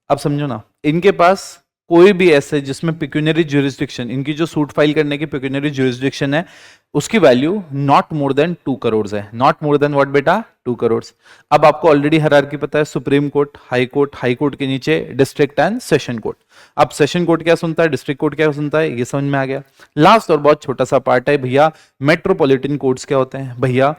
अब समझो ना, इनके पास कोई भी ऐसे जिसमें पिक्यूनरी ज्यूरिसडिक्शन, इनकी जो सूट फाइल करने की पिक्यूनरी ज्यूरिसडिक्शन है उसकी value not more than 2 crore है। नॉट मोर देन व्हाट बेटा? 2 करोड़। अब आपको ऑलरेडी हायरार्की पता है, सुप्रीम कोर्ट, हाई कोर्ट के नीचे डिस्ट्रिक्ट एंड सेशन कोर्ट। अब सेशन कोर्ट क्या सुनता है, डिस्ट्रिक्ट कोर्ट क्या सुनता है, ये समझ में आ गया। लास्ट और बहुत छोटा सा पार्ट है भैया, मेट्रोपॉलिटन कोर्ट्स क्या होते हैं भैया?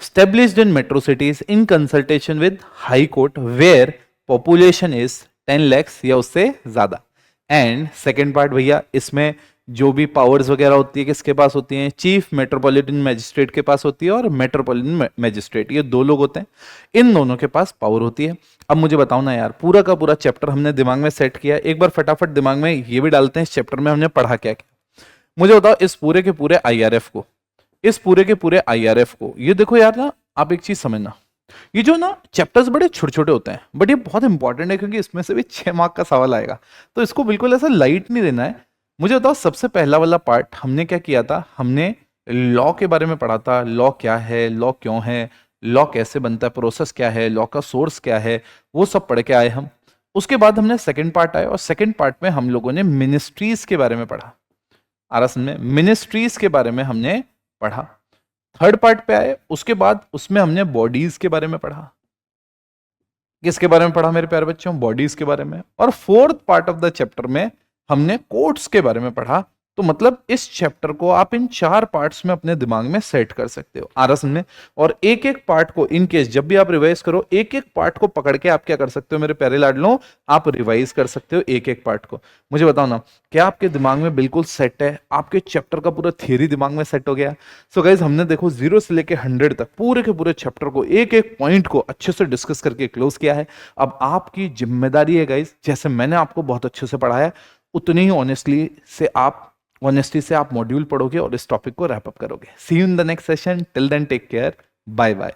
established in metro cities in consultation with high court where population is 10 lakhs या उससे ज्यादा। एंड सेकेंड पार्ट भैया, इसमें जो भी पावर्स वगैरह होती है किसके पास होती हैं? चीफ मेट्रोपॉलिटन मैजिस्ट्रेट के पास होती है और मेट्रोपॉलिटन मैजिस्ट्रेट, ये दो लोग होते हैं, इन दोनों के पास पावर होती है। अब मुझे बताओ ना यार, पूरा का पूरा चैप्टर हमने दिमाग में सेट किया, एक बार फटाफट दिमाग में ये भी डालते हैं इस चैप्टर में हमने पढ़ा क्या क्या। मुझे बताओ इस पूरे के पूरे आईआरएफ को, इस पूरे के पूरे आईआरएफ को, ये देखो यार ना, आप एक चीज समझना, ये जो ना चैप्टर्स बड़े छोटे छोटे होते हैं बट ये बहुत इंपॉर्टेंट है, क्योंकि इसमें से भी 6 मार्क का सवाल आएगा, तो इसको बिल्कुल ऐसा लाइट नहीं लेना है। मुझे बताओ सबसे पहला वाला पार्ट हमने क्या किया था? हमने लॉ के बारे में पढ़ा था, लॉ क्या है, लॉ क्यों है, लॉ कैसे बनता है, प्रोसेस क्या है, लॉ का सोर्स क्या है, वो सब पढ़ के आए हम। उसके बाद हमने सेकेंड पार्ट आए, और सेकेंड पार्ट में हम लोगों ने मिनिस्ट्रीज के बारे में पढ़ा। आरएस में मिनिस्ट्रीज के बारे में हमने पढ़ा। थर्ड पार्ट पे आए, उसके बाद उसमें हमने बॉडीज के बारे में पढ़ा। किसके बारे में पढ़ा मेरे प्यारे बच्चों? बॉडीज के बारे में। और fourth part of the chapter में हमने कोर्ट्स के बारे में पढ़ा। तो मतलब इस चैप्टर को आप इन 4 पार्ट्स में अपने दिमाग में सेट कर सकते हो, आ रहा समझ में। और एक एक पार्ट को इन केस जब भी आप रिवाइज करो, एक एक पार्ट को पकड़ के आप क्या कर सकते हो मेरे प्यारे लाडलों? आप रिवाइज कर सकते हो एक एक पार्ट को। मुझे बताओ ना, क्या आपके दिमाग में बिल्कुल सेट है? आपके चैप्टर का पूरा थियरी दिमाग में सेट हो गया? सो गाइज हमने देखो 0 से लेके 100 तक पूरे के पूरे चैप्टर को, एक एक पॉइंट को अच्छे से डिस्कस करके क्लोज किया है। अब आपकी जिम्मेदारी है गाइज, जैसे मैंने आपको बहुत अच्छे से पढ़ाया उतनी ही ऑनेस्टी से आप मॉड्यूल पढ़ोगे और इस टॉपिक को रैप अप करोगे। See you in the next session, till then take care, bye bye.